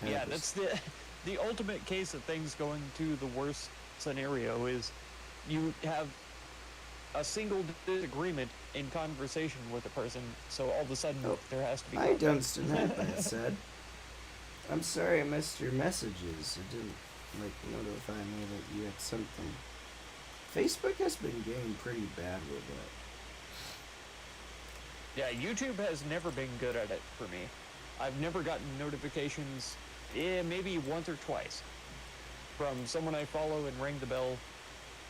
Yeah, that's the ultimate case of things going to the worst scenario is you have a single disagreement in conversation with a person, so all of a sudden there has to be. Hi, Dunstan. That said, I'm sorry I missed your messages. It didn't notify me that you had something. Facebook has been getting pretty bad with that. Yeah, YouTube has never been good at it for me. I've never gotten notifications, maybe once or twice, from someone I follow and ring the bell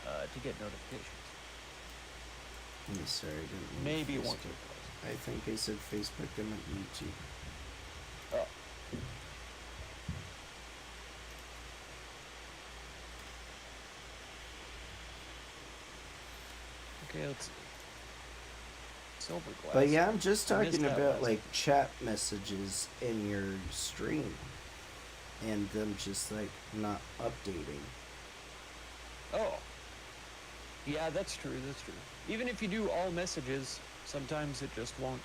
to get notifications. I'm sorry, I didn't mean Maybe Facebook. once or twice. I think I said Facebook, I meant YouTube. Oh. Okay, let's see. Silver glass. But yeah, I'm just I missed talking that about last like chat messages in your stream and them just like not updating. Oh. Yeah, that's true, that's true. Even if you do all messages, sometimes it just won't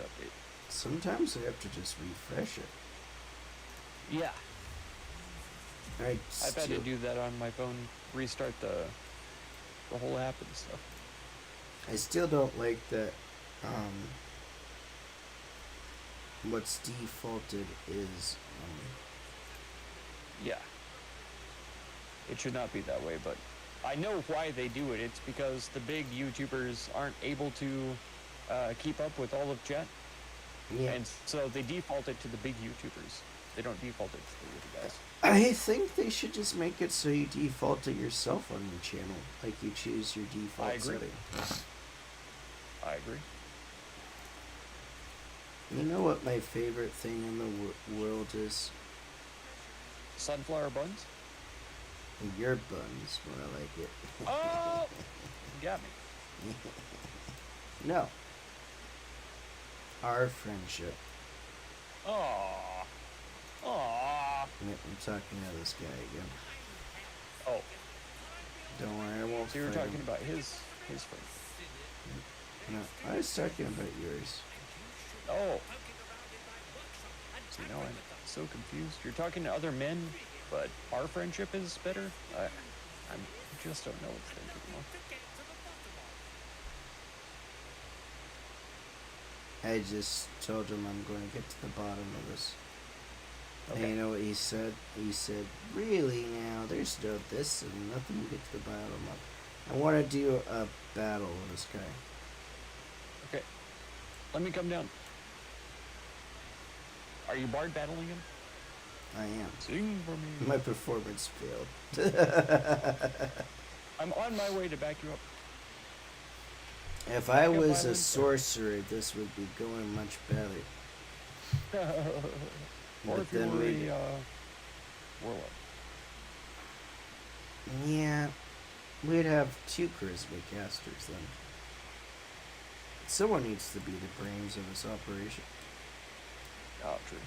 update. Sometimes I have to just refresh it. Yeah, I I've had to do that on my phone, restart the whole app and stuff. I still don't like that what's defaulted is Yeah. It should not be that way, but I know why they do it. It's because the big YouTubers aren't able to keep up with all of chat. yeah. And so they default it to the big YouTubers. They don't default it to the little guys. I think they should just make it so you default it yourself on your channel. Like you choose your default I agree. setting. I agree. You know what my favorite thing in the world is? Sunflower buns? Your buns, more like it. Oh! You got me. No. Our friendship. Aww. Aww. Yep, I'm talking to this guy again. Oh, Don't worry, I won't so you were fight talking him. about his friend. No, I was talking about yours. Oh. See, now I'm so confused. You're talking to other men, but our friendship is better? I just don't know what to think anymore. I just told him I'm going to get to the bottom of this. And you know what he said? He said, really now, there's no this and nothing to get to the bottom of. I want to do a battle with this guy. Okay. Let me come down. Are you bard battling him? I am. Sing for me. My performance failed. I'm on my way to back you up. If I Pick up was my a wind. sorcerer, this would be going much better. Or But if you then were we, a warlock. yeah, we'd have 2 charisma casters then. Someone needs to be the brains of this operation. Oh, true.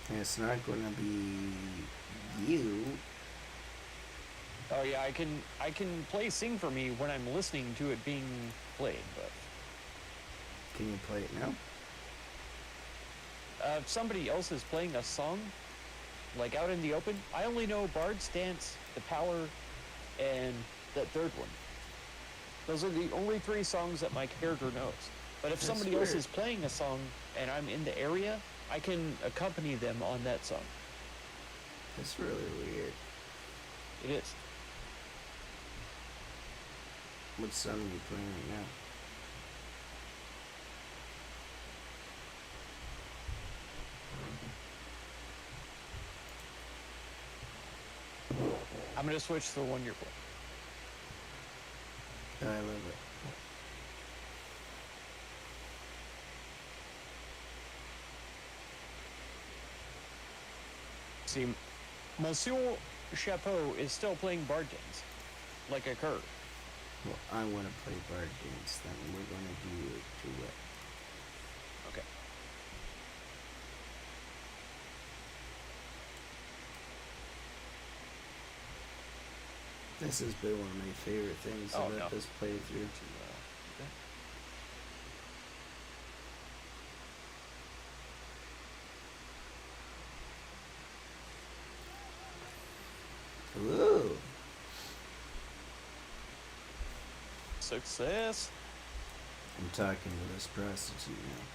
And it's not going to be you. Oh yeah, I can play Sing for Me when I'm listening to it being played, but Can you play it now? if somebody else is playing a song, like out in the open, I only know Bard's Dance, The Power, and that third one. Those are the only 3 songs that my character knows. But if That's somebody else weird. is playing a song and I'm in the area, I can accompany them on that song. That's really weird. It is. What song are you playing right now? I'm gonna switch to the one you're playing. I love it. See, Monsieur Chapeau is still playing Bard Dance, like a cur. Well, I want to play Bard Dance, then we're going to do a duet. Okay. This has been one of my favorite things Oh, about no. this playthrough. Ooh. Success. I'm talking to this prostitute now.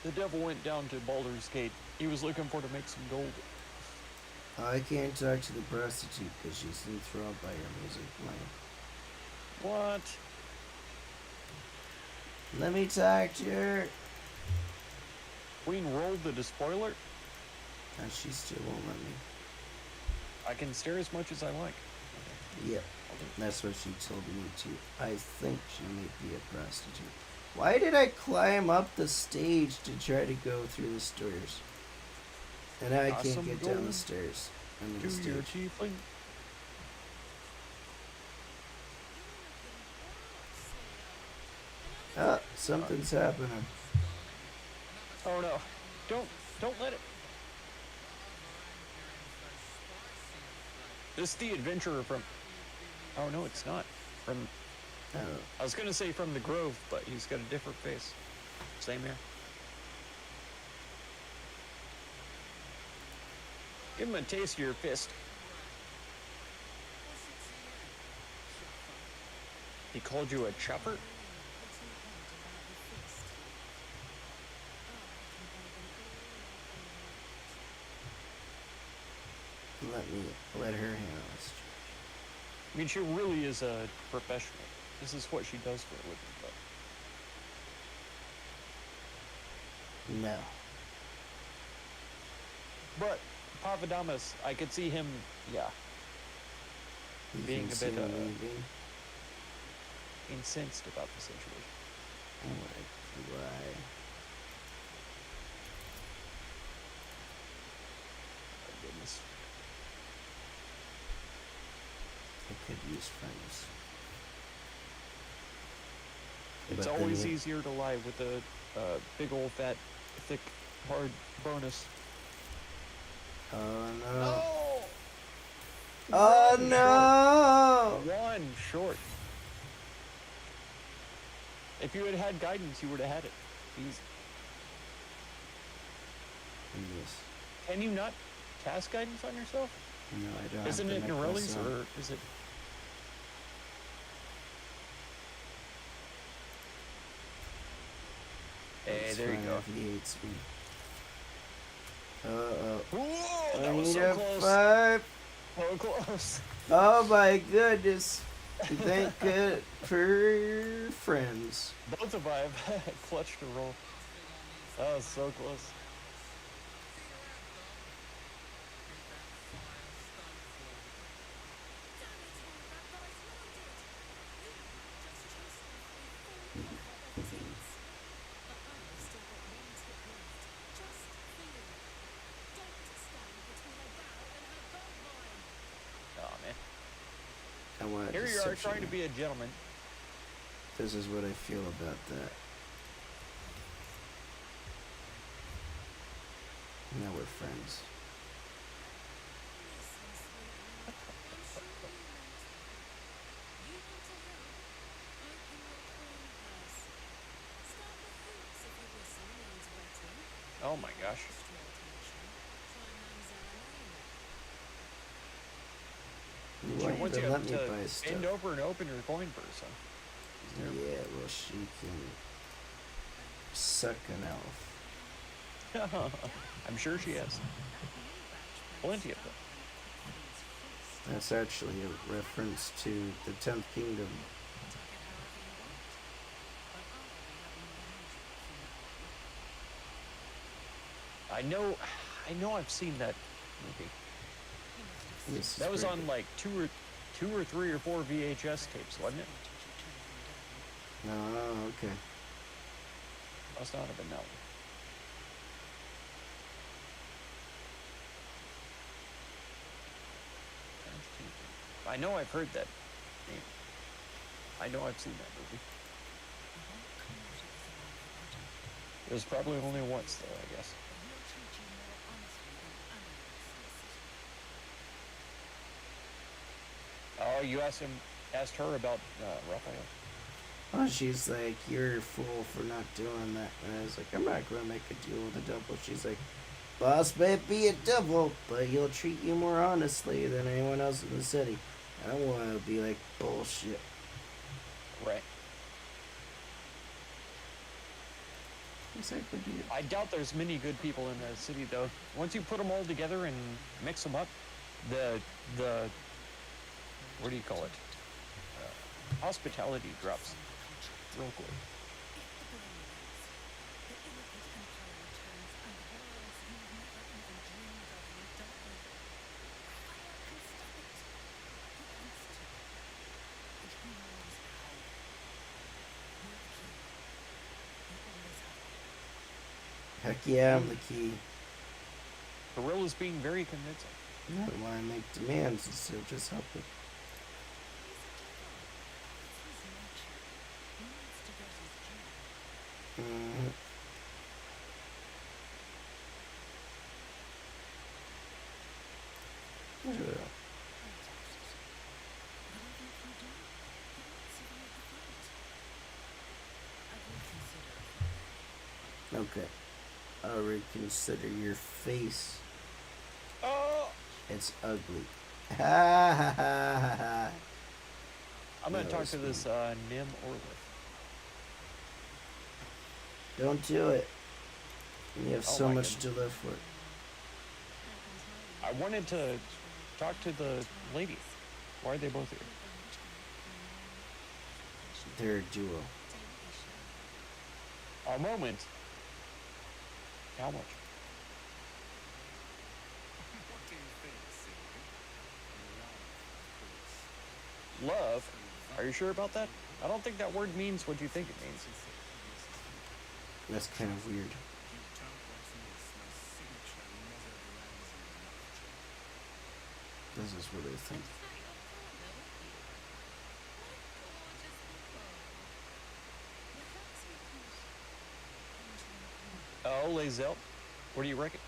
The devil went down to Baldur's Gate. He was looking for to make some gold. I can't talk to the prostitute because she's enthralled by her music playing. What? Let me talk to her. Queen rolled the despoiler? And she still won't let me. I can stare as much as I like. Yep, that's what she told me too. I think she may be a prostitute. Why did I climb up the stage to try to go through the stairs? And now I can't Awesome get down the gold stairs. Under To the your stage. chiefling. Oh, something's happening. Oh no. Don't let it. This is the adventurer from... Oh no, it's not. From... Oh, I was gonna say from the Grove, but he's got a different face. Same here. Give him a taste of your fist. He called you a chopper? let her handle this. I mean, she really is a professional. This is what she does for a living, but... No. But Papadamos, I could see him, yeah, You being can a see bit, me leaving. incensed about the situation. Like, why? Oh, goodness. I could use friends. It's But then always you- easier to lie with a big old fat, thick, hard bonus. Oh no. Oh! Oh One no! short. One short. If you had had guidance, you would have had it. Easy. Yes. Can you not cast guidance on yourself? No, I don't. Isn't have it to make Norelli's myself. or is it? Hey, It's there you fine go. if he hates me. Uh-oh. Whoa, I that was need so a close. 5. So close. Oh my goodness. Thank good for friends. Both of I have clutched a roll. That was so close. See you around, Dom. Keep that fire stone forward. Damn it all, that guy's loaded! You just chased me through full cover of tits. But I've still got one tip left, just for you. Don't stand between a gal and her gold mine. Oh man. I want Here to you are search trying to it. be a gentleman. This is what I feel about that. Now we're friends. Listen, sweetheart, I'm sure you want to. You want to help? Open your coin purse. Start the hoops if your whistle needs wetting. Oh my gosh. Extra attention. Try Manzana. You She want wants to you let me to buy bend stuff. over and open your coin purse, huh? Yeah, well, she can suck an elf. I'm sure she has. Plenty of them. That's actually a reference to the 10th Kingdom. I know I've seen that movie. This is That was very on good. like two or three or four VHS tapes, wasn't it? Oh, okay. Must not have been that one. I know I've heard that name. I know I've seen that movie. It was probably only once, though, I guess. Oh, you asked her about Raphael. Oh, she's like, you're a fool for not doing that. And I was like, I'm not going to make a deal with the devil. She's like, boss may be a devil, but he'll treat you more honestly than anyone else in the city. I don't want to be like, bullshit. Right. Exactly. I doubt there's many good people in the city, though. Once you put them all together and mix them up, the what do you call it? Hospitality drops real quick. Heck yeah, I'm the key. Gorilla's being very convincing. I don't want to make demands instead of just helping. Mm-hmm. Okay. I'll reconsider your face. Oh! It's ugly. Ha ha ha ha ha. I'm gonna That talk was to this Nim Orlith. Don't do it. You have Oh so my much to live for. I wanted to talk to the lady. Why are they both here? They're a duo. A moment. How much? What do you think, Sylvie? Love, of course. Love? Are you sure about that? I don't think that word means what you think it means. That's kind of weird. You don't want to miss my signature Mesobaransian nocturne. This is what I think. Oh, Lazel. What do you reckon?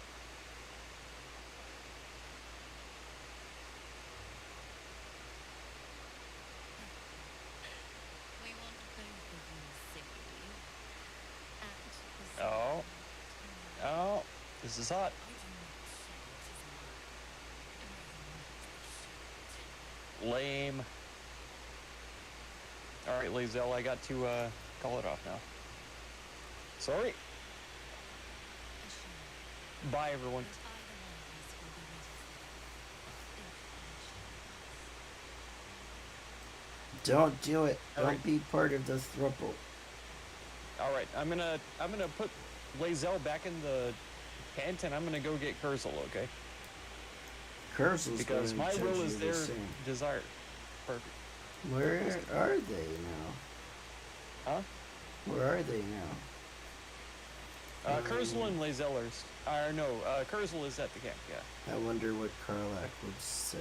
We want both of you, Siggy. At the Oh. Oh. This is hot. Lame. Alright, Lazel, I got to call it off now. Sorry. Bye, everyone. Don't do it. All Don't right. be part of the throuple. All right, I'm gonna put Lazelle back in the tent, and I'm gonna go get Kurzel, okay? Cursel's Because going my to judge will you is the their same. desire. Perfect. Where are they now? Huh? Where are they now? Kurzel and Lazelle are no, Kurzel is at the camp. Yeah. I wonder what Karlak would say.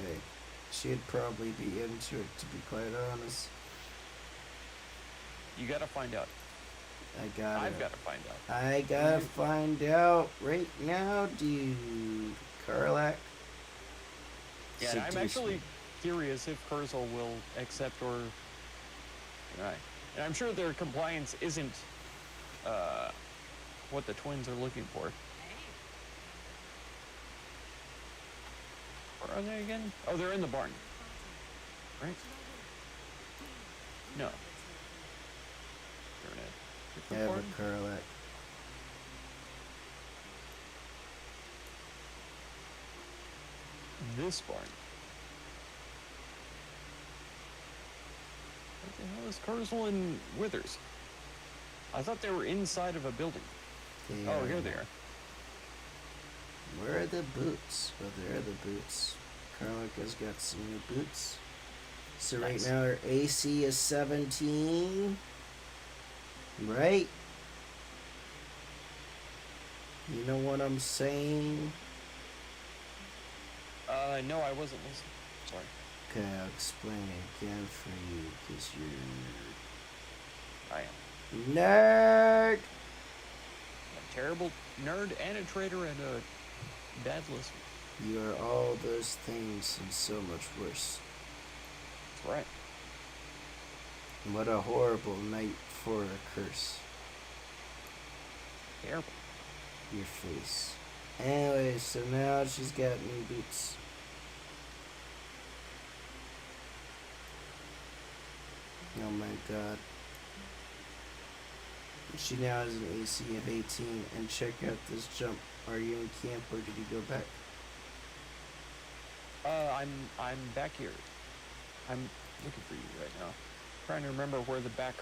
She'd probably be into it, to be quite honest. You gotta find out. I've got to find out. I gotta find out right now, dude. Karlak. Yeah, and I'm seduce actually me. curious if Kurzel will accept or. Right. And I'm sure their compliance isn't what the twins are looking for. Where are they again? Oh, they're in the barn. Right? No. They're in a different Have barn? a Karlak. This barn. What the hell is Kurzel and Withers? I thought they were inside of a building. Oh, here they are. Where are the boots? Oh, there are the boots. Karlak has got some new boots. So Nice. right now our AC is 17. Right? You know what I'm saying? No, I wasn't listening. Sorry. Okay, I'll explain again for you, because you're I am. a nerd. A terrible nerd and a traitor and a bad listener. You are all those things and so much worse. That's right. What a horrible night for a curse. Terrible. Your face. Anyway, so now she's got new boots. Oh my god. She now has an AC of 18, and check out this jump. Are you in camp or did you go back? I'm back here. I'm looking for you right now. Trying to remember where the back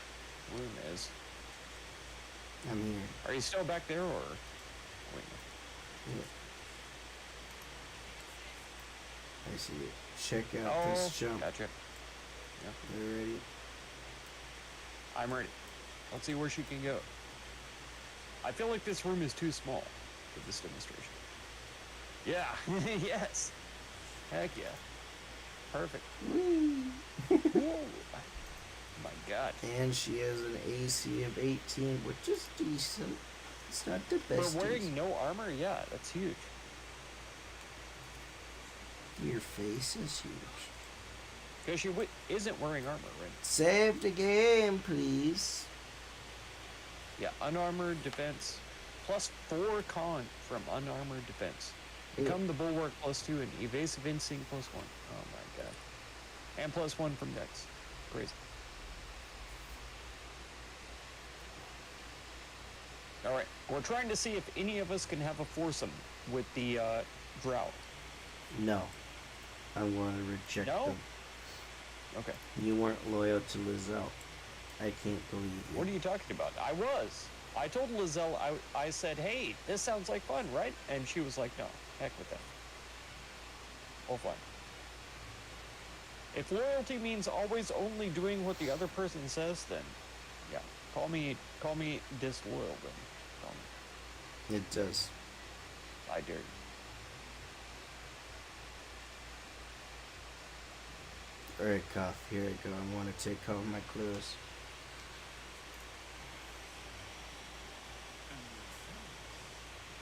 room is. I'm here. Are you still back there, or wait? Yeah. I see it. Check out this jump. Gotcha. Yeah, You ready? I'm ready. Let's see where she can go. I feel like this room is too small for this demonstration. Yeah. Yes. Heck yeah. Perfect. Whoa. My God. And she has an AC of 18, which is decent. It's not the For best. wearing no armor, yeah, that's huge. Your face is huge. Because she isn't wearing armor, right? Save the game, please. Yeah, unarmored defense. Plus 4 con from unarmored defense. Become the bulwark +2 and evasive instinct +1. Oh my god. And +1 from dex. Crazy. Alright, we're trying to see if any of us can have a foursome with the drought. No. I want to reject No? them. Okay. You weren't loyal to Lizelle. I can't believe you. What are you talking about? I was. I told Lizelle, I said, hey, this sounds like fun, right? And she was like, no, heck with that. All fun. If loyalty means always only doing what the other person says, then yeah, call me disloyal then. Call me. It does. I dare you. Alright, Koth, here I go. I want to take off my clothes.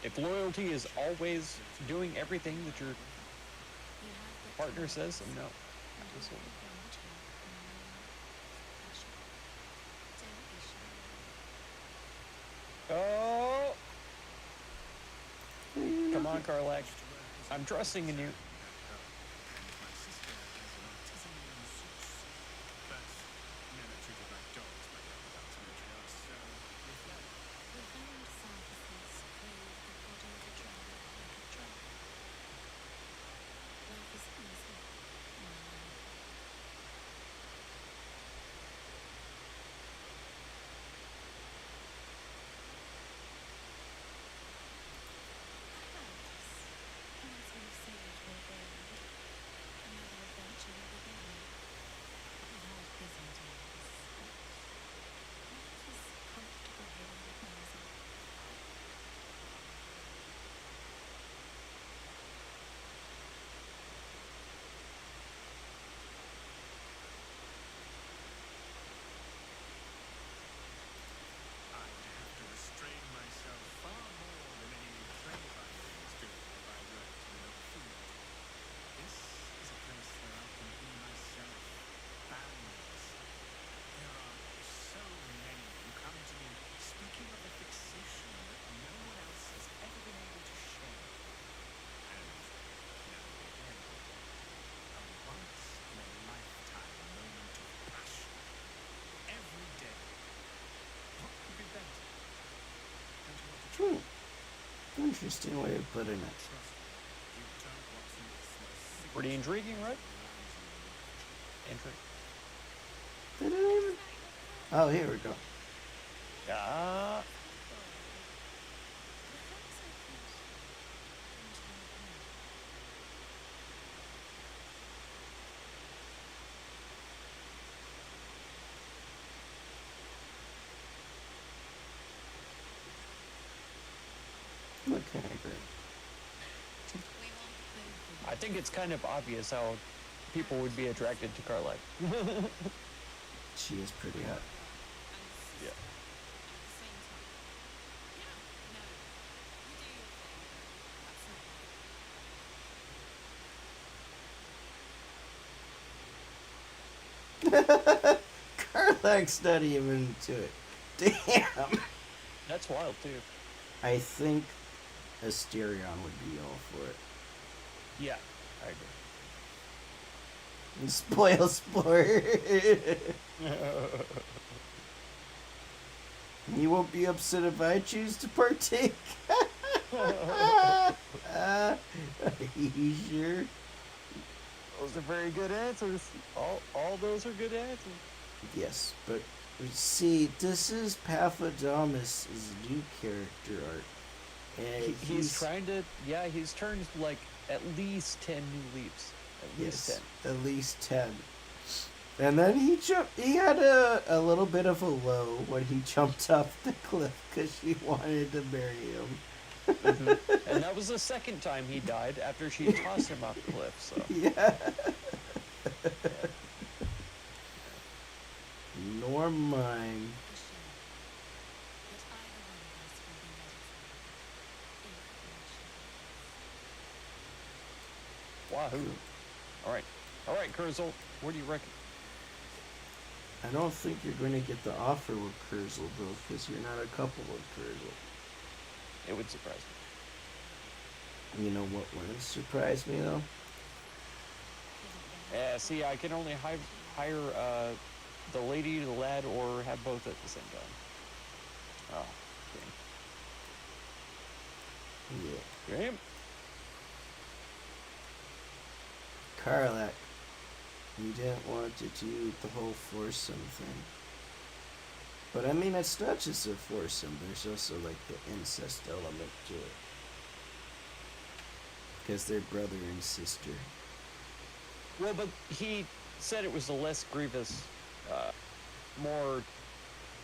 If loyalty is always doing everything that your partner says, then no. Disloyal. Oh! Come on, Karlak. I'm trusting in you. Interesting way of putting it. Trust me, you don't want to miss my Pretty signature intriguing, right? lounge Entry. Did it even? Oh, here we go. Ah, Okay, great. I think it's kind of obvious how people would be attracted to Carly. She is pretty hot. Yeah. Carlack's not even into it. Damn. That's wild too. I think Asterion would be all for it. Yeah, I agree. Spoil sport. You won't be upset if I choose to partake. Are you sure? Those are very good answers. All those are good answers. Yes, but see, this is Paphadomus' new character art. And He's trying to, yeah, he's turned like at least 10 new leaps. At least yes, 10. at least 10. And then he had a little bit of a low when he jumped off the cliff because she wanted to marry him. And that was the second time he died after she tossed him off the cliff, so. Yeah. Nor mine. Wahoo. Alright, Kurzel, what do you reckon? I don't think you're going to get the offer with Kurzel, though, because you're not a couple with Kurzel. It would surprise me. You know what wouldn't surprise me, though? Yeah, see, I can only hire the lady, the lad, or have both at the same time. Oh, Yeah. damn. Karlak, you didn't want to do the whole foursome thing. But I mean, it's not just a foursome, there's also like the incest element to it. Because they're brother and sister. Well, but he said it was a less grievous, more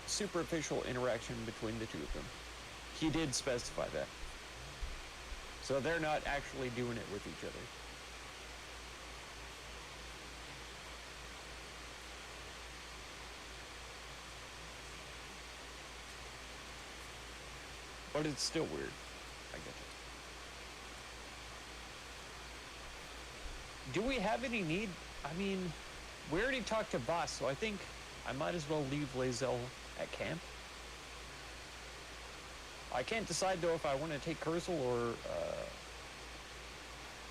superficial interaction between the two of them. He did specify that. So they're not actually doing it with each other. But it's still weird. I get it. Do we have any need? I mean, we already talked to Voss, so I think I might as well leave Lae'zel at camp. I can't decide though if I want to take Kurzel or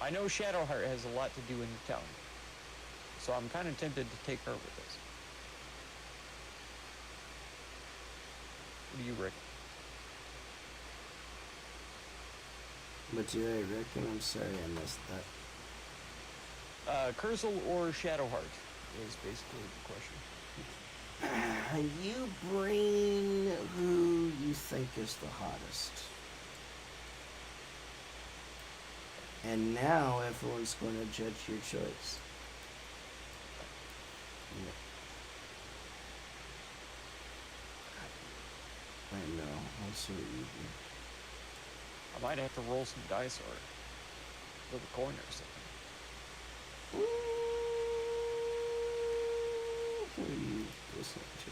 I know Shadowheart has a lot to do in the town, so I'm kind of tempted to take her with us. What do you reckon? What do I reckon? I'm sorry I missed that. Kurzel or Shadowheart is basically the question. You bring who you think is the hottest. And now everyone's going to judge your choice. Yeah. I know. I'm so eager. I might have to roll some dice or flip a coin or something. Who are you listening to?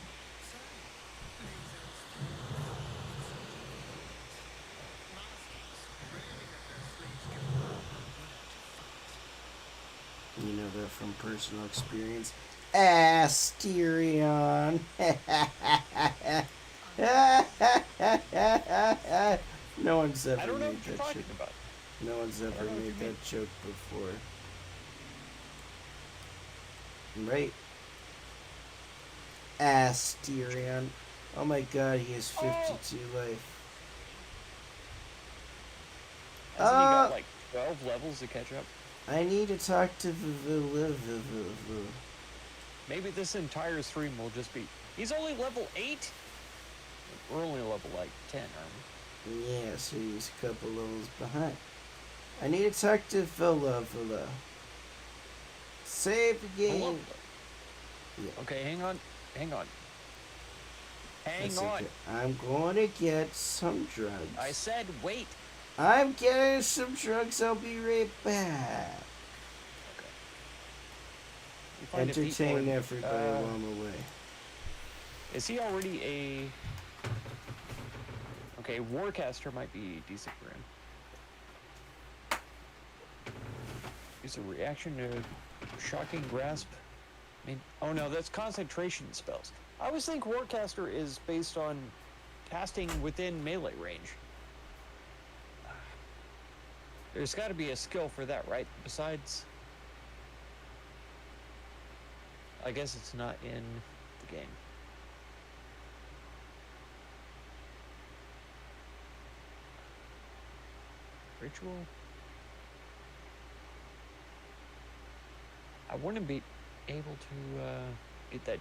You know that from personal experience. Asterion. No one's ever I don't know made what you're that talking joke. about. No one's ever don't know what made you mean. that joke before. Right? Asterion. Oh my god, he has 52 life. Hasn't he got Uh, like 12 levels to catch up? I need to talk to Maybe this entire stream will just be. He's only level 8? We're only level like 10, aren't we? Yeah, so he's a couple levels behind. I need to talk to Villa. Save the game. Yeah. Okay, hang on. Hang on. Hang That's on. okay. I'm going to get some drugs. I said wait. I'm getting some drugs. I'll be right back. Okay. You find a beat for Entertain him. everybody while I'm away. Is he already a... Okay, Warcaster might be decent for him. Use a reaction to Shocking Grasp. I mean, oh no, that's concentration spells. I always think Warcaster is based on casting within melee range. There's got to be a skill for that, right? Besides... I guess it's not in the game. Ritual? I want to be able to get that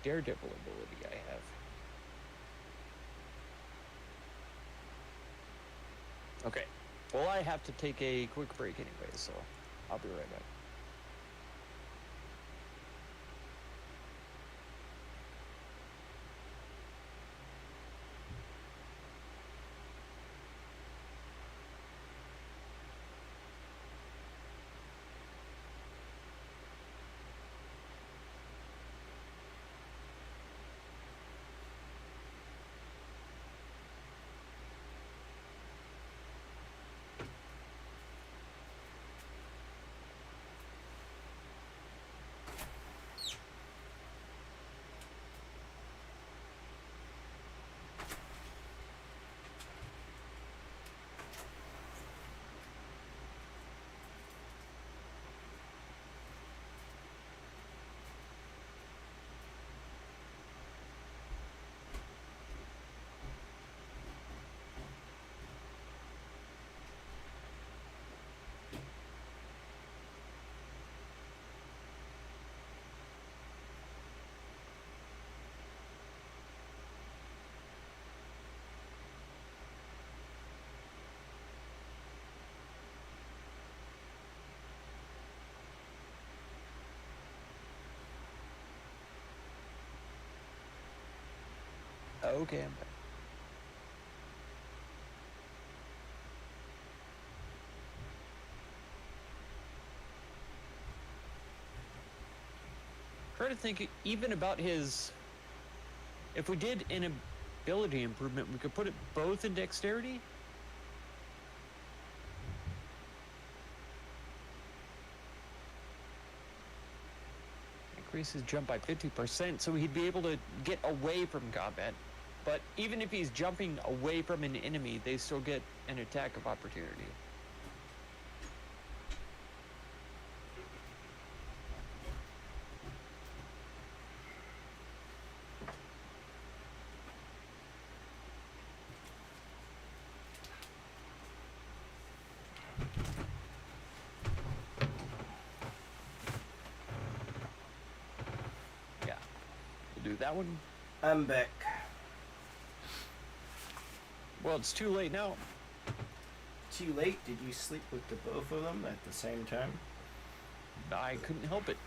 Daredevil ability I have. Okay. Well, I have to take a quick break anyway, so I'll be right back. Okay, I'm back. Trying to think even about his... If we did an ability improvement, we could put it both in dexterity? Increase his jump by 50%, so he'd be able to get away from combat. But even if he's jumping away from an enemy, they still get an attack of opportunity. Yeah, we'll do that one. I'm back. Well, it's too late now. Too late? Did you sleep with the both of them at the same time? I couldn't help it,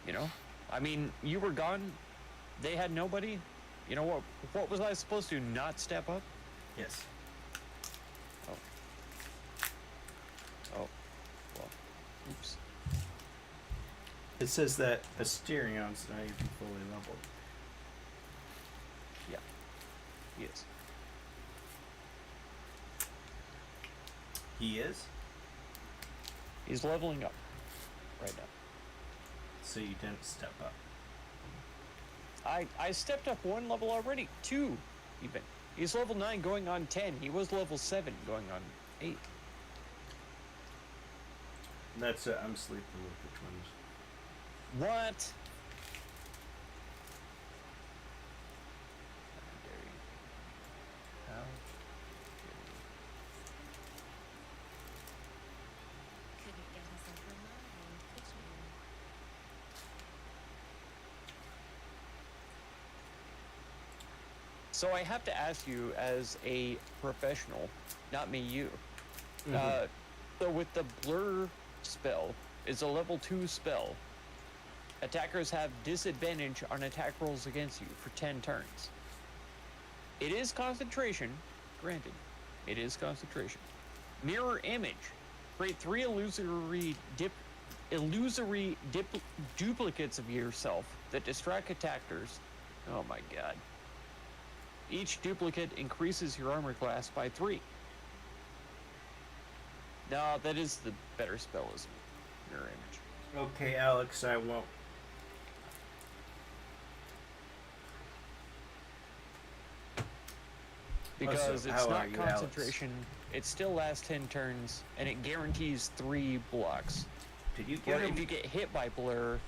you know? I mean, you were gone. They had nobody. You know what was I supposed to not step up? Yes. Oh. Oh. Well. Oops. It says that Asterion's not even fully leveled. Yeah. Yes. He is? He's leveling up right now. So you didn't step up. I stepped up one level already. 2 even. He's level 9 going on 10. He was level 7 going on 8. That's it. I'm sleeping with the twins. What? How dare you? How dare So I have to ask you, as a professional, not me, you. Mhm. So with the blur spell, it's a level 2 spell. Attackers have disadvantage on attack rolls against you for 10 turns. It is concentration, granted. It is concentration. Mirror image. Create 3 duplicates of yourself that distract attackers. Oh my god. Each duplicate increases your armor class by 3. No, that is the better spell, isn't it? Mirror image. Okay, Alex, I won't. Because it's how are not you, Alex? concentration, it still lasts 10 turns, and it guarantees 3 blocks. Did you get But him? if you get hit by blur,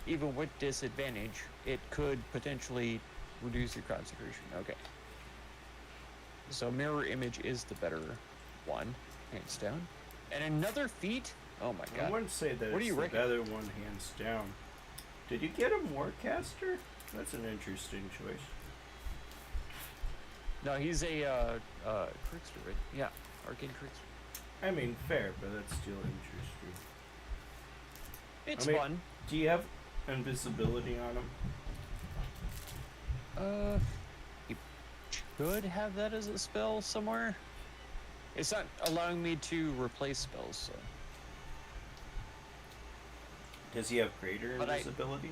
even with disadvantage, it could potentially reduce your concentration. Okay. So mirror image is the better one, hands down. And another feat? Oh my I god. wouldn't say that What do it's you the reckon? better one, hands down. Did you get him Warcaster? That's an interesting choice. No, he's a trickster, right? Yeah, arcane trickster. I mean, fair, but that's still interesting. It's I mean- fun. Do you have invisibility on him? You should have that as a spell somewhere. It's not allowing me to replace spells, so. Does he have greater But invisibility?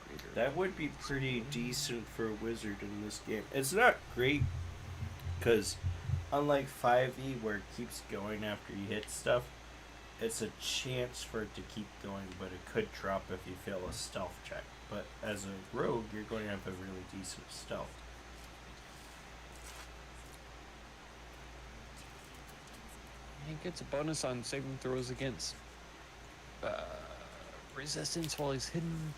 Greater. That would be pretty decent for a wizard in this game. It's not great, because unlike 5e where it keeps going after you hit stuff, it's a chance for it to keep going, but it could drop if you fail a stealth check. But as a rogue, you're going to have a really decent stealth. He gets a bonus on saving throws against resistance while he's hidden.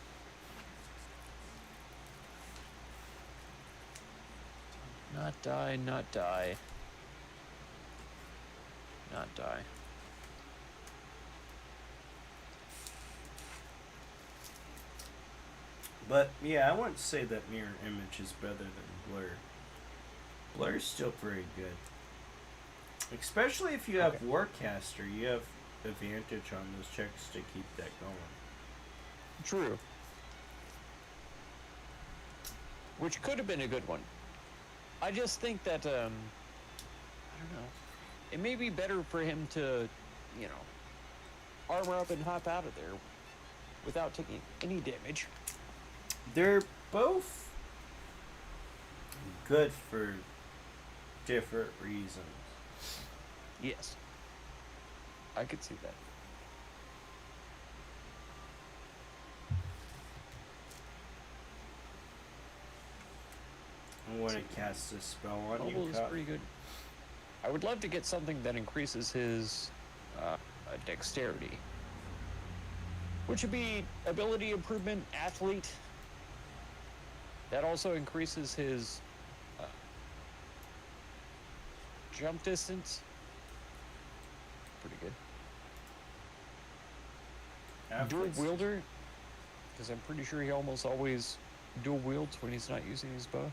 Not die, not die. Not die. But yeah, I wouldn't say that mirror image is better than blur. Blur's still pretty good. Especially if you have Okay. Warcaster, you have advantage on those checks to keep that going. True. Which could have been a good one. I just think that, I don't know. It may be better for him to, you know, armor up and hop out of there without taking any damage. They're both good for different reasons. Yes. I could see that. I want to cast this spell on Mobile you, is Cut. pretty good. I would love to get something that increases his dexterity. Which would be ability improvement, athlete. That also increases his jump distance. Pretty good. Dual Athletes- wielder, because I'm pretty sure he almost always dual wields when he's not using his bow.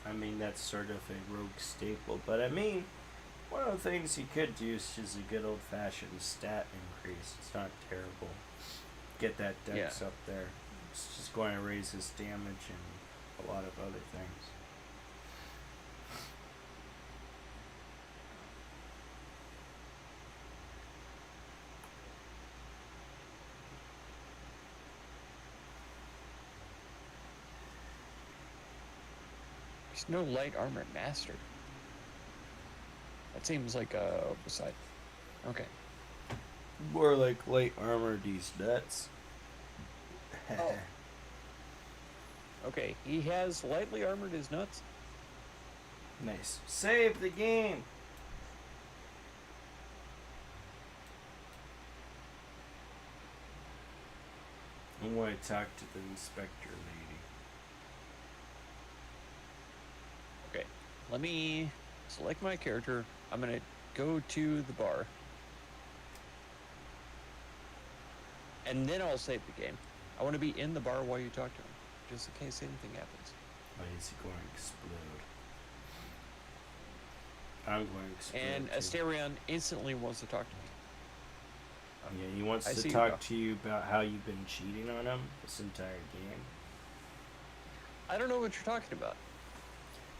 I mean, that's sort of a rogue staple, but I mean, one of the things he could do is just a good old-fashioned stat increase. It's not terrible. Get that dex up there. It's just going to raise his damage and a lot of other things. There's no light armor master. That seems like a oversight. Okay. More like light armor these nuts. Oh. Okay, he has lightly armored his nuts. Nice. Save the game! I want to talk to the inspector lady. Okay, let me select my character. I'm gonna go to the bar. And then I'll save the game. I want to be in the bar while you talk to him, just in case anything happens. Why is he going to explode? I'm going to explode. And too. Asterion instantly wants to talk to me. Yeah, he wants I to see you talk now. to you about how you've been cheating on him this entire game. I don't know what you're talking about.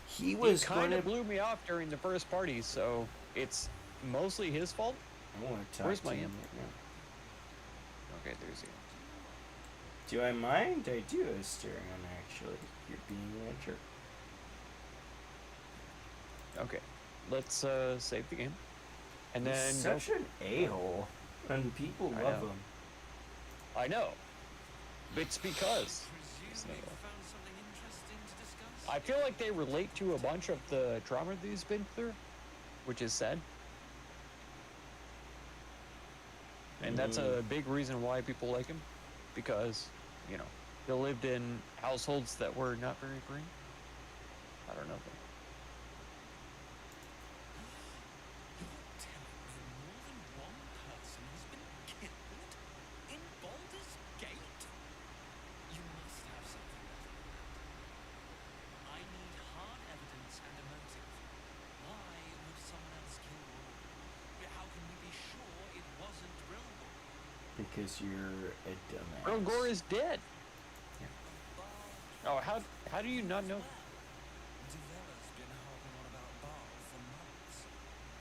He was He going kind to. of blew me off during the first party, so it's mostly his fault. I want to talk Where's to my him imp? right now. Okay, there's you. Do I mind? I do, Asterion, actually. You're being a jerk. Okay, let's save the game, and He's then such an a-hole, and people I love know. him. I know. It's because Presume you found something interesting to discuss? I feel like they relate to a bunch of the trauma that he's been through, which is sad. And that's a big reason why people like him, because, you know, they lived in households that were not very green. I don't know. You're telling me more than one person has been killed in Baldur's Gate? You must have something better than that. I need hard evidence and a motive. Why would someone else kill Rilgor? How can we be sure it wasn't Rilgor? Because you're a dumbass. Rilgor is dead. Bard Oh, how do you not know? Duvella's been harping on about Bard for months.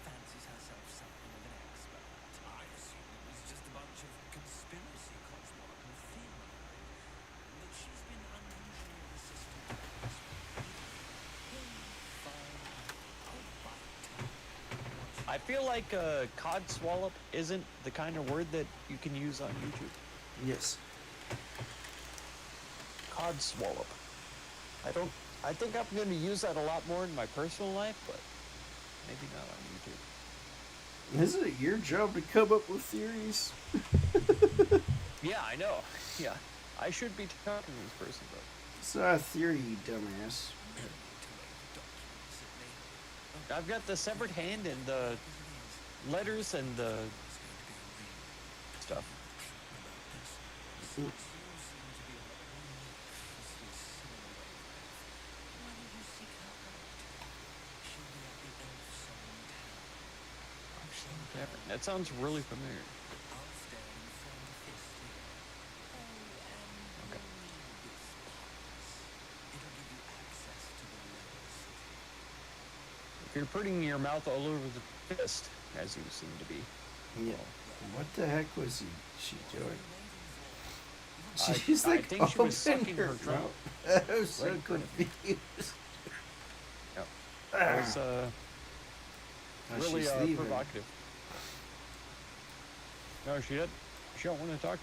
Fancies herself something of an expert. I assumed it was just a bunch of conspiracy cosmopolitan theory. But she's been unusually resistant to this one. Fine. I'll bite. I feel like codswallop isn't the kind of word that you can use on YouTube. Yes. Codswallop. I think I'm going to use that a lot more in my personal life, but maybe not on YouTube. Isn't it your job to come up with theories? Yeah, I know. Yeah. I should be talking to this person, but It's not a theory, you dumbass. I've got the severed hand and the letters and the stuff. That sounds really familiar. Okay. If you're putting your mouth all over the fist, as you seem to be. Yeah. What the heck was she doing? I She's think she was opening sucking her throat. mouth. I'm so Right. confused. That was Oh, really she's leaving. provocative. No, she doesn't. She don't want to talk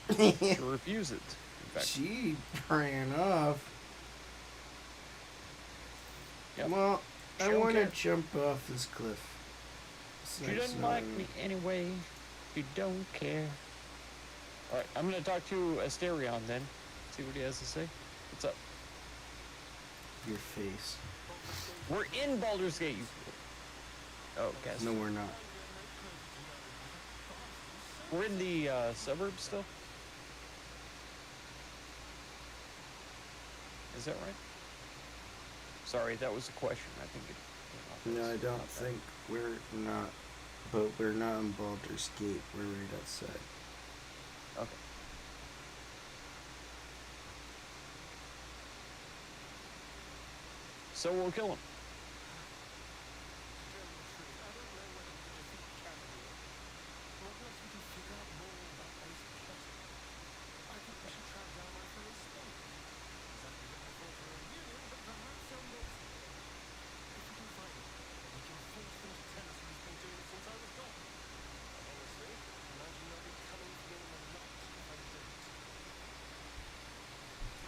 to me. She refuses. In fact, She ran off. Yep. Well, She I don't want to care. jump off this cliff. So she it's doesn't not like really- me anyway. She don't care. All right, I'm gonna talk to Asterion then. See what he has to say. What's up? Your face. We're in Baldur's Gate. You... Oh, guys. No, we're not. We're in the suburbs still. Is that right? Sorry, that was a question. I think it. No, I don't Not that. think we're not. But we're not in Baldur's Gate. We're right outside. Okay. So we'll kill him.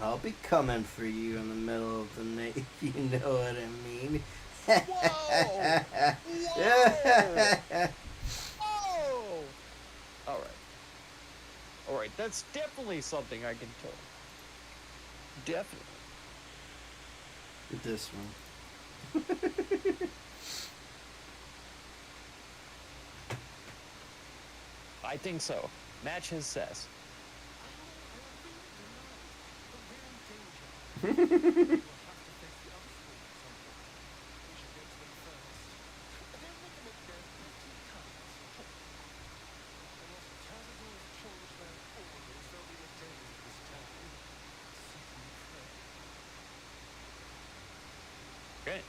I'll be coming for you in the middle of the night, if you know what I mean. Whoa! Whoa! Oh! All right. All right. That's definitely something I can kill. Definitely. This one. I think so. Match his sass. We'll have to face the other school at some point. We should get to them first. They'll never make their pretty colors. Unless Cazadors change their orders, there'll be a day this town. Seeking prey. Okay.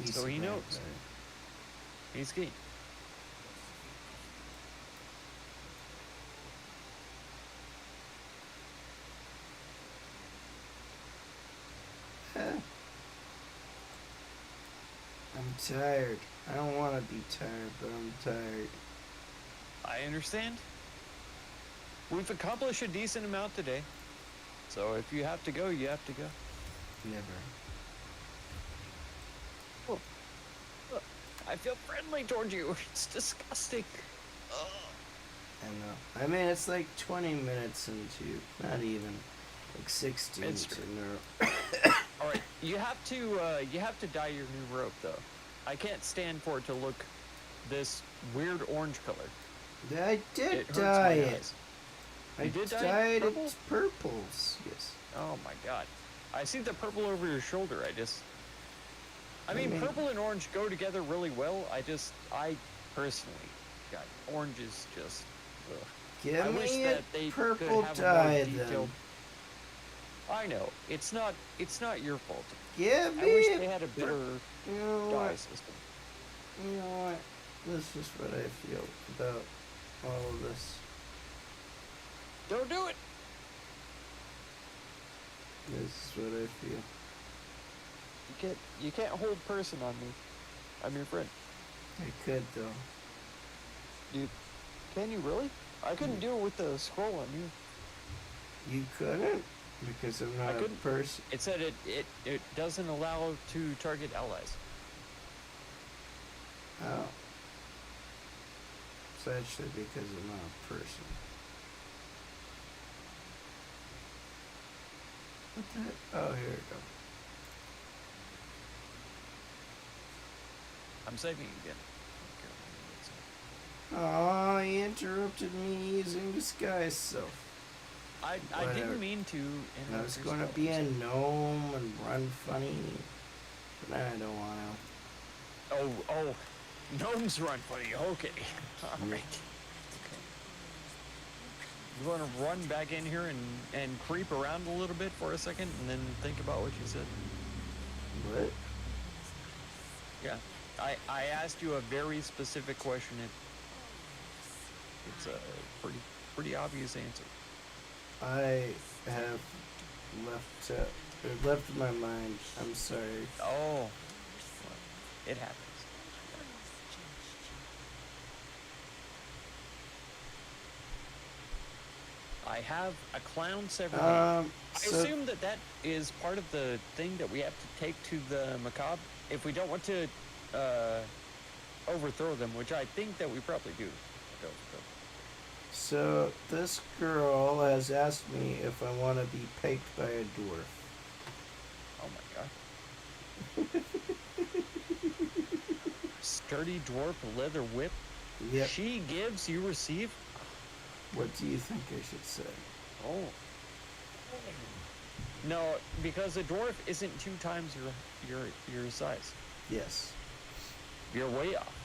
He So he knows. survived He's key. that. I'm tired. I don't want to be tired, but I'm tired. I understand. We've accomplished a decent amount today. So if you have to go, you have to go. Never. I feel friendly toward you. It's disgusting. Ugh. I know. I mean, it's like 20 minutes into, not even, like 16 It's to true. neuro. All right, you have to dye your new robe though. I can't stand for it to look this weird orange color. I did It hurts dye my it. eyes. I You did dye it dyed purple? it purples. Yes. Oh my god. I see the purple over your shoulder. I mean, purple and orange go together really well. I personally, God, orange is just. Ugh. Give I wish me that it they purple could have dye a more then. detailed. I know it's not your fault. Give I me wish it. they had a better You know dye what? system. You know what? This is what I feel about all of this. Don't do it. This is what I feel. You can't hold person on me. I'm your friend. I could though. Can you really? I couldn't do it with the scroll on you. You couldn't? Because I'm I not a couldn't. person. It said it doesn't allow to target allies. Oh. It's actually because I'm not a person. What the heck? Oh, here we go. I'm saving again. Oh, he interrupted me using disguise self. I Whatever. didn't mean to. I was going to be a gnome and run funny, but I don't want to. Oh, gnomes run funny. Okay. All right. Okay. You want to run back in here and creep around a little bit for a second, and then think about what you said. What? Yeah. I asked you a very specific question. It's a pretty obvious answer. I have left my mind. I'm sorry. Oh. It happens. I have a clown severed hand. I assume that is part of the thing that we have to take to the macabre if we don't want to overthrow them, which I think that we probably do. So this girl has asked me if I want to be pecked by a dwarf. Oh my god. Sturdy dwarf leather whip. Yep. She gives, you receive. What do you think I should say? Oh. No, because a dwarf isn't 2 times your size. Yes. You're way off.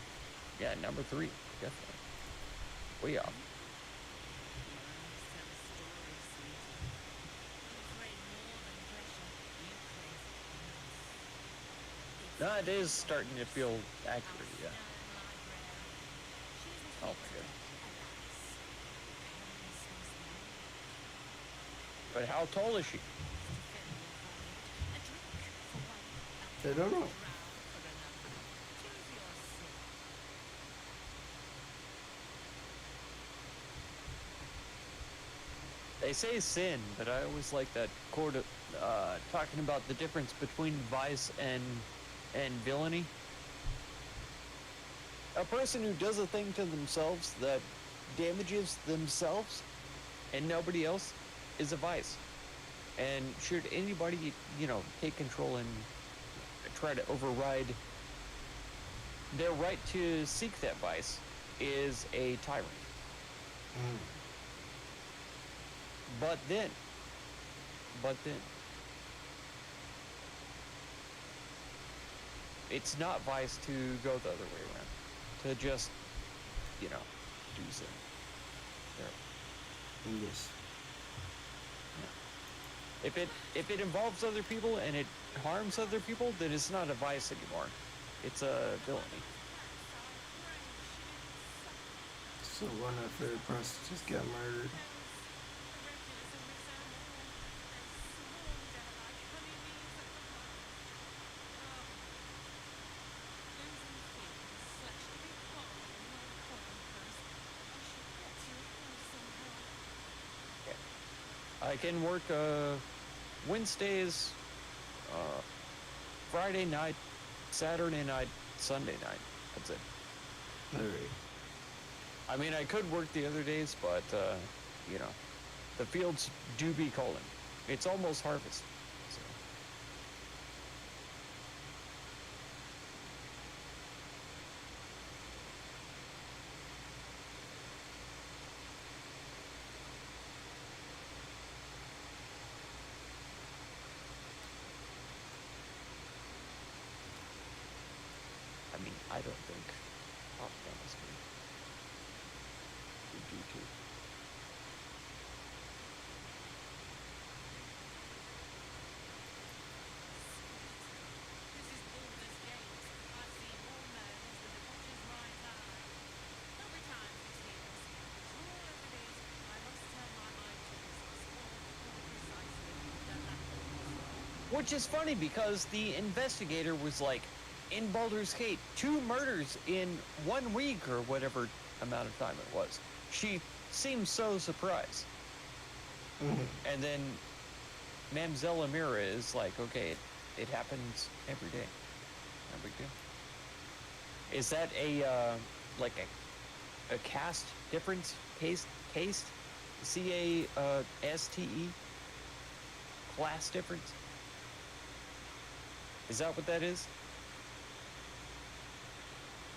Yeah, number 3, definitely. Way off. No, it is starting to feel accurate, yeah. Oh my god. But how tall is she? I don't know. They say sin, but I always like that quote talking about the difference between vice and villainy. A person who does a thing to themselves that damages themselves and nobody else is a vice. And should anybody, take control and try to override their right to seek that vice is a tyrant. Mm. But then, it's not vice to go the other way around. To just, do so. There. Yes. If it involves other people and it harms other people, then it's not a vice anymore. It's a villainy. So one of her prostitutes got murdered. I can work Wednesdays, Friday night, Saturday night, Sunday night. That's it. Alright. I mean, I could work the other days, but, the fields do be calling. It's almost harvest. So. I mean, I don't think off-premise would do too. This is Baldur's Gate. I see more gnomes than the butcher's right eye. Every time it seems, sure as it is, I must turn my mind to business, or more precisely, the lack of business. Which is funny because the investigator was like, in Baldur's Gate, 2 murders in 1 week or whatever amount of time it was. She seemed so surprised. And then Mamzelle Amira is like, okay, it happens every day. No big deal. Is that a like a caste difference? Caste? CASTE? Class difference? Is that what that is?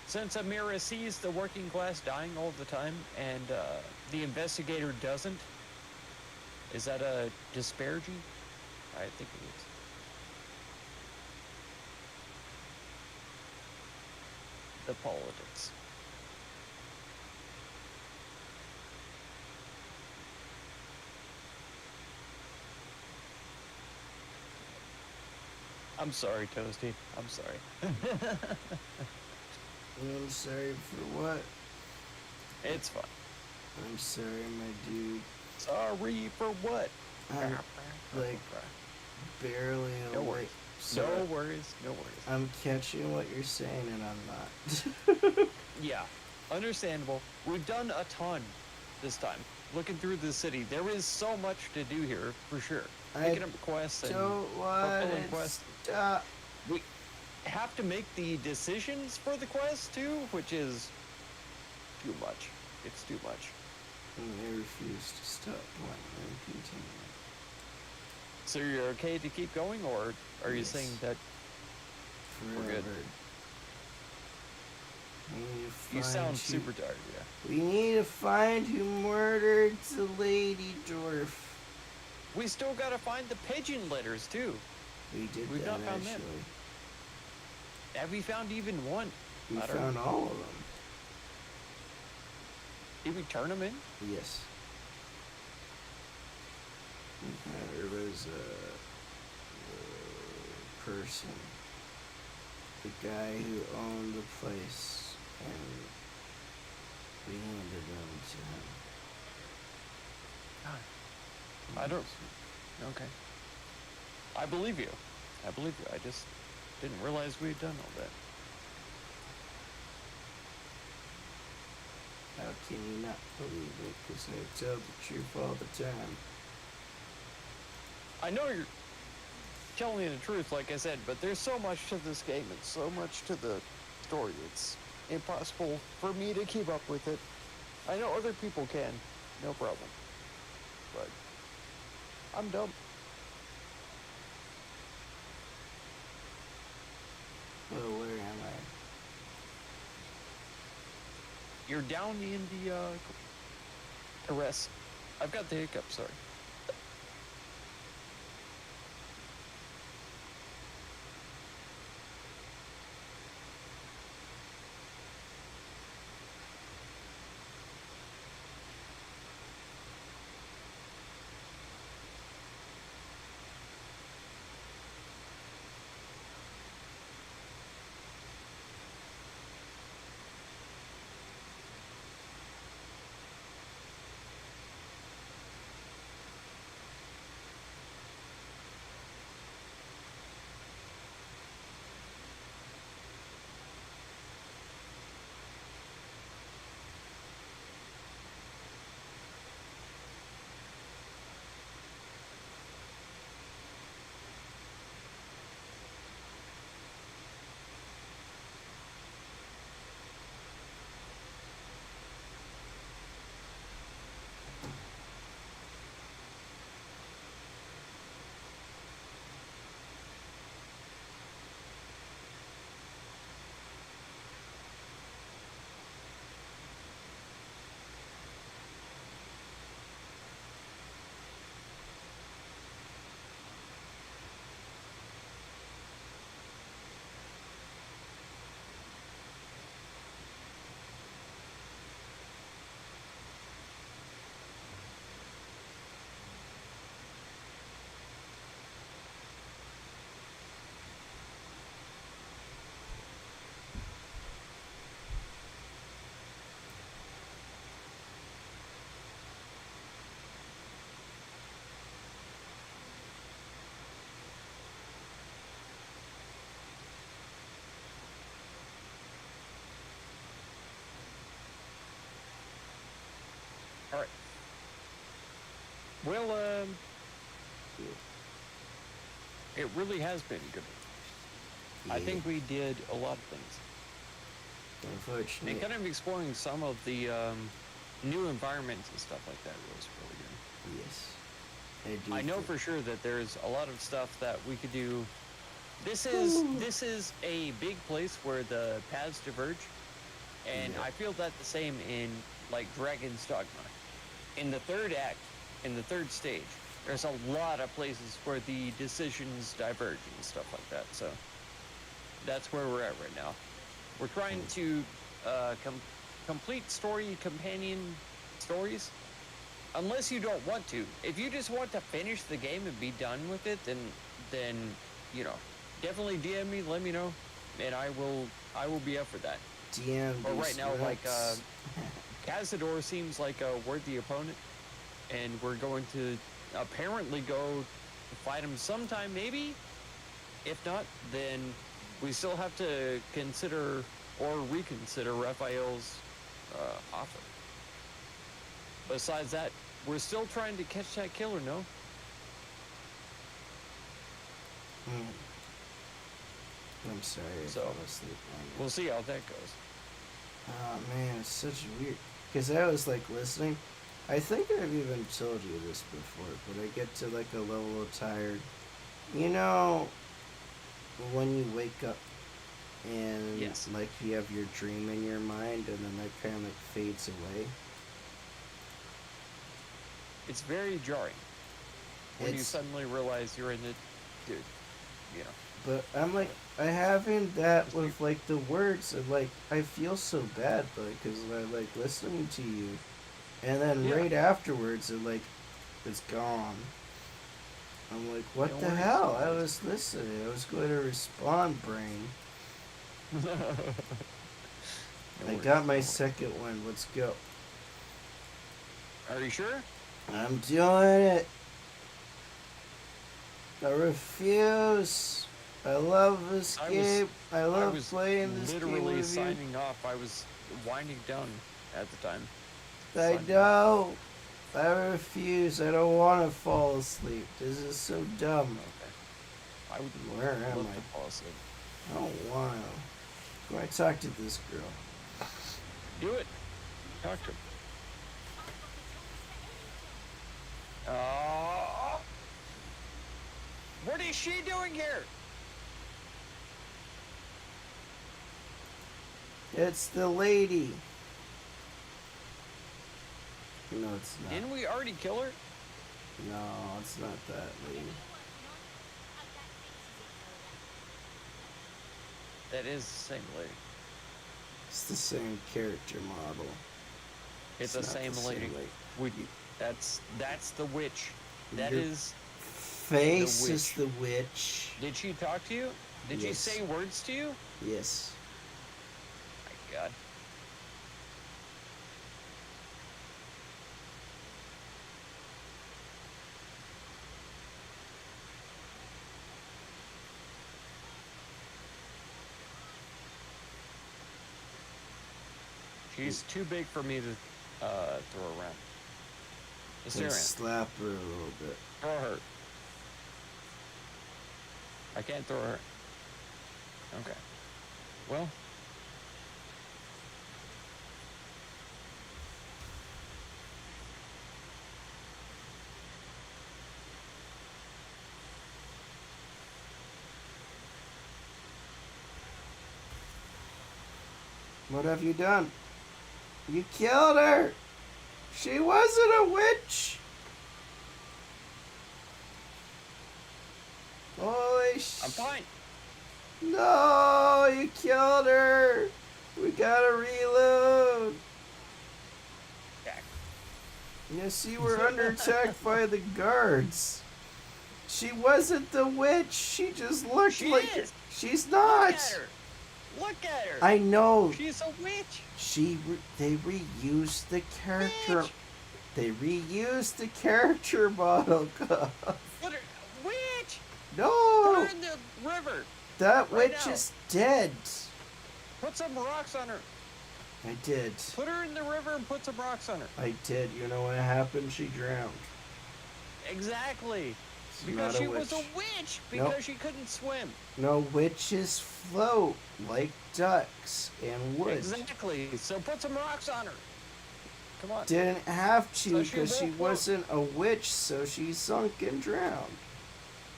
Since Amira sees the working class dying all the time and the investigator doesn't, is that a disparity? I think it is. The politics. I'm sorry, Toasty. I'm sorry. I'm sorry for what? It's fine. I'm sorry, my dude. Sorry for what? I'm like barely No awake. worries. So No worries. No worries. I'm catching what you're saying and I'm not. Yeah, understandable. We've done a ton this time. Looking through the city, there is so much to do here for sure. Picking up quests and Don't want fulfilling to quests. stop. We have to make the decisions for the quest too, which is too much. It's too much. And I refuse to stop wanting to continue. So you're okay to keep going, or are you Yes. saying that Forever. We're good. We need to you find sound who- super tired? Yeah. We need to find who murdered the lady dwarf. We still gotta find the pigeon letters too. We did We've that not found them. actually. Have we found even one? We I don't found all of them. Did we turn them in? Yes. There was a person, the guy who owned the place, and we handed them to him. I don't. Okay. I believe you. I believe you. I just didn't realize we had done all that. How can you not believe it? Because I tell the truth all the time. I know you're telling me the truth, like I said, but there's so much to this game and so much to the story. It's impossible for me to keep up with it. I know other people can, no problem. But I'm dumb. Well, where am I? You're down in the arrest. I've got the hiccup, sorry. Well, it really has been good. I Yeah. think we did a lot of things. And Unfortunately, kind of exploring some of the new environments and stuff like that was really good. yes. I I do know think- for sure that there's a lot of stuff that we could do. This is a big place where the paths diverge, and Yeah. I feel that the same in like Dragon's Dogma. In the third act, in the third stage, there's a lot of places where the decisions diverge and stuff like that. So that's where we're at right now. We're trying to complete story companion stories. Unless you don't want to. If you just want to finish the game and be done with it, then you know, definitely DM me, let me know, and I will be up for that. DM. But right these now, like nuts. Cazador seems like a worthy opponent, and we're going to apparently go fight him sometime, maybe. If not, then we still have to consider or reconsider Raphael's offer. Besides that, we're still trying to catch that killer, no? Hmm. I'm sorry. I So, fell asleep on We'll see how that goes. Oh man, it's such weird. Because I was like listening. I think I've even told you this before, but I get to like a level of tired. You know, when you wake up and Yes. like you have your dream in your mind and then that kind of like fades away. It's very jarring when you It's- suddenly realize you're in the, dude, you know. But I'm like, I having that with like the words, and like I feel so bad, like, cause I like listening to you, and then Yeah. right afterwards, it like, it's gone. I'm like, what No the worries, hell? no I worries. was listening. I was going to respond, brain. No I worries, got no my worries. second one. Let's go. Are you sure? I'm doing it. I refuse. I love this I was- game. I love was playing this game literally with you. signing off. I was winding down at the time. I Signing off. know. I refuse. I don't want to fall asleep. This is so dumb. Okay. I would Where am love I? to fall asleep. I don't want to. Go and talk to this girl. Do it. Talk to him. What is she doing here? It's the lady. No, it's not. Didn't we already kill her? No, it's not that lady. That is the same lady. It's the same character model. It's the not same the lady. lady. That's the witch. That Your is. Face the is the witch. Did she talk to you? Did she Yes. say words to you? Yes. My God. She's too big for me to throw around. Just Assyrian, slap her a little bit. throw her. I can't throw her. Okay. Well. What have you done? You killed her! She wasn't a witch! Holy I'm fine. No, you killed her! We gotta reload! Jack. You see, we're under attack by the guards. She wasn't the witch. She just looked She like is. she's Look not. at her. Look at her. I know. She's a witch. They reused the character. Witch. They reused the character model. Put her. Witch. Put No, her in the river. that right witch now. is dead. Put some rocks on her. I did. Put her in the river and put some rocks on her. I did. You know what happened? She drowned. Exactly. She's Because not she a was a witch. witch Nope. because she couldn't swim. No, witches float like ducks and wood. Exactly. So put some rocks on her. Come on. Didn't have to So she because she won't float. wasn't a witch, so she sunk and drowned.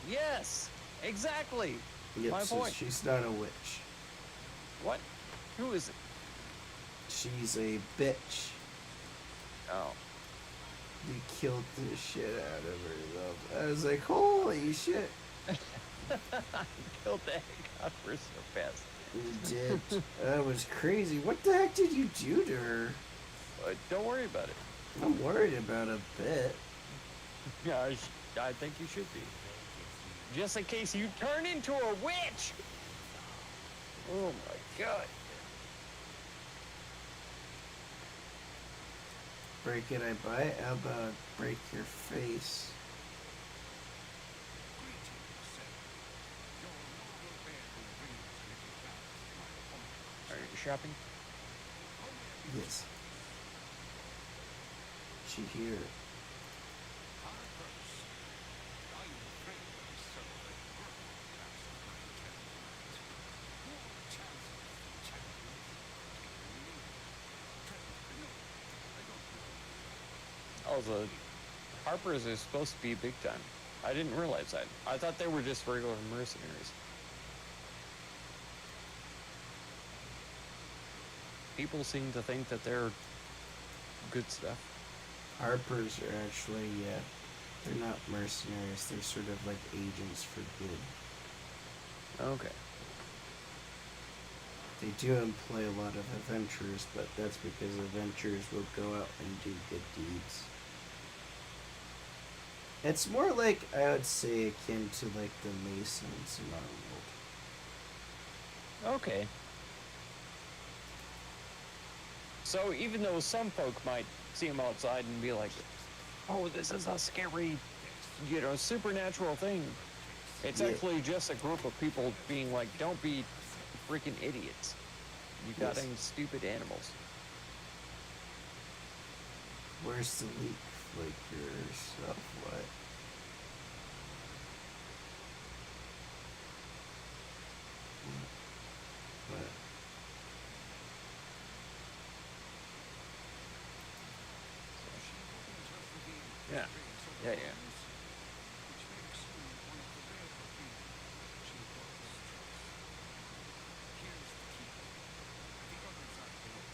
Yes. Exactly. Yep, My so point. she's not a witch. What? Who is it? She's a bitch. Oh. You killed the shit out of her, though. I was like, holy shit. Killed the heck out of her so fast. You did. That was crazy. What the heck did you do to her? Don't worry about it. I'm worried about a bit. Yeah, I think you should be. Just in case you turn into a witch. Oh my god. Break it, I buy it. How about break your face? Greetings, sir. Your noble bear who brings little flowers to my appointment. Are you shopping? Oh, yes. Yes. She here. Harpers. I'm afraid I suffered a gruel last night and more chances for champions taking me. No, I don't know. Oh, the Harpers are supposed to be big time. I didn't realize that. I thought they were just regular mercenaries. People seem to think that they're good stuff. Harpers are actually, they're not mercenaries. They're sort of like agents for good. Okay. They do employ a lot of adventurers, but that's because adventurers will go out and do good deeds. It's more like, I would say, akin to like the Masons in our world. Okay. So even though some folk might see them outside and be like, oh, this is a scary, supernatural thing, it's Yeah. actually just a group of people being like, don't be freaking idiots. You got Yes. any stupid animals. Where's the leak? Like your stuff, what? What? Yeah. Yeah, yeah. Which makes you one of the rarer beings she was trust. Here's the key. The others are below,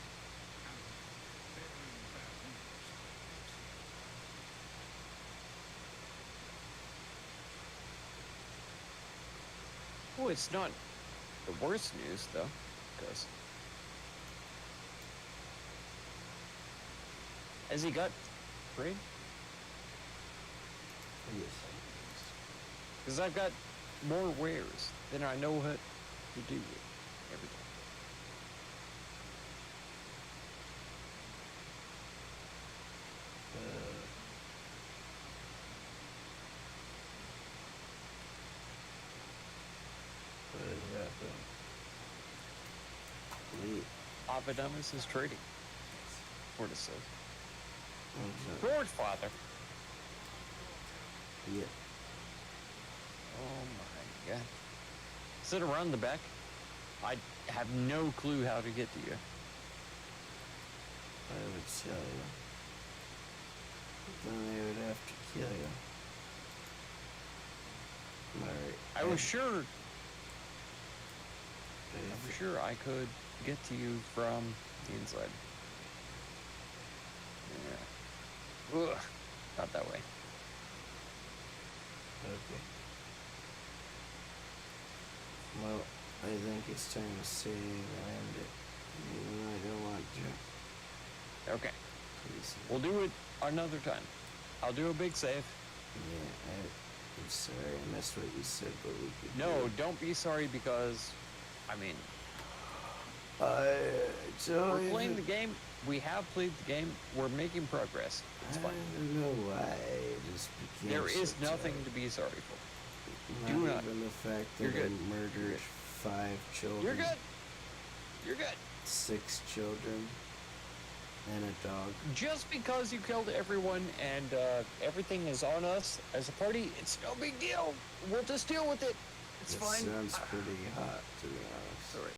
and bearing bad news, perhaps. Oh, it's not the worst news, though, because... Has he got brain? Yes. Because I've got more wares than I know what to do with everything. What happened? Wait. Avidamus is trading. What it says. What's that? Lord Father. Yeah. Oh my god. Is it around the back? I have no clue how to get to you. I would tell you. But then they would have to kill you. Alright. I was sure I- sure I could get to you from the inside. Yeah. Ugh. Not that way. Okay. Well, I think it's time to save and end it. Even though I don't want to. Okay. Please. We'll do it another time. I'll do a big save. Yeah, I'm sorry I missed what you said, but we could. No, don't be sorry because, I mean, I don't we're playing the even- game. We have played the game. We're making progress. It's I fine. don't know why I just became There is so nothing tired. to be sorry for. Not do not. even the fact that You're good. I murdered 5 children. You're good. You're good. 6 children. And a dog. Just because you killed everyone and everything is on us as a party, it's no big deal. We'll just deal with it. It's This fine. sounds pretty hot, to be honest.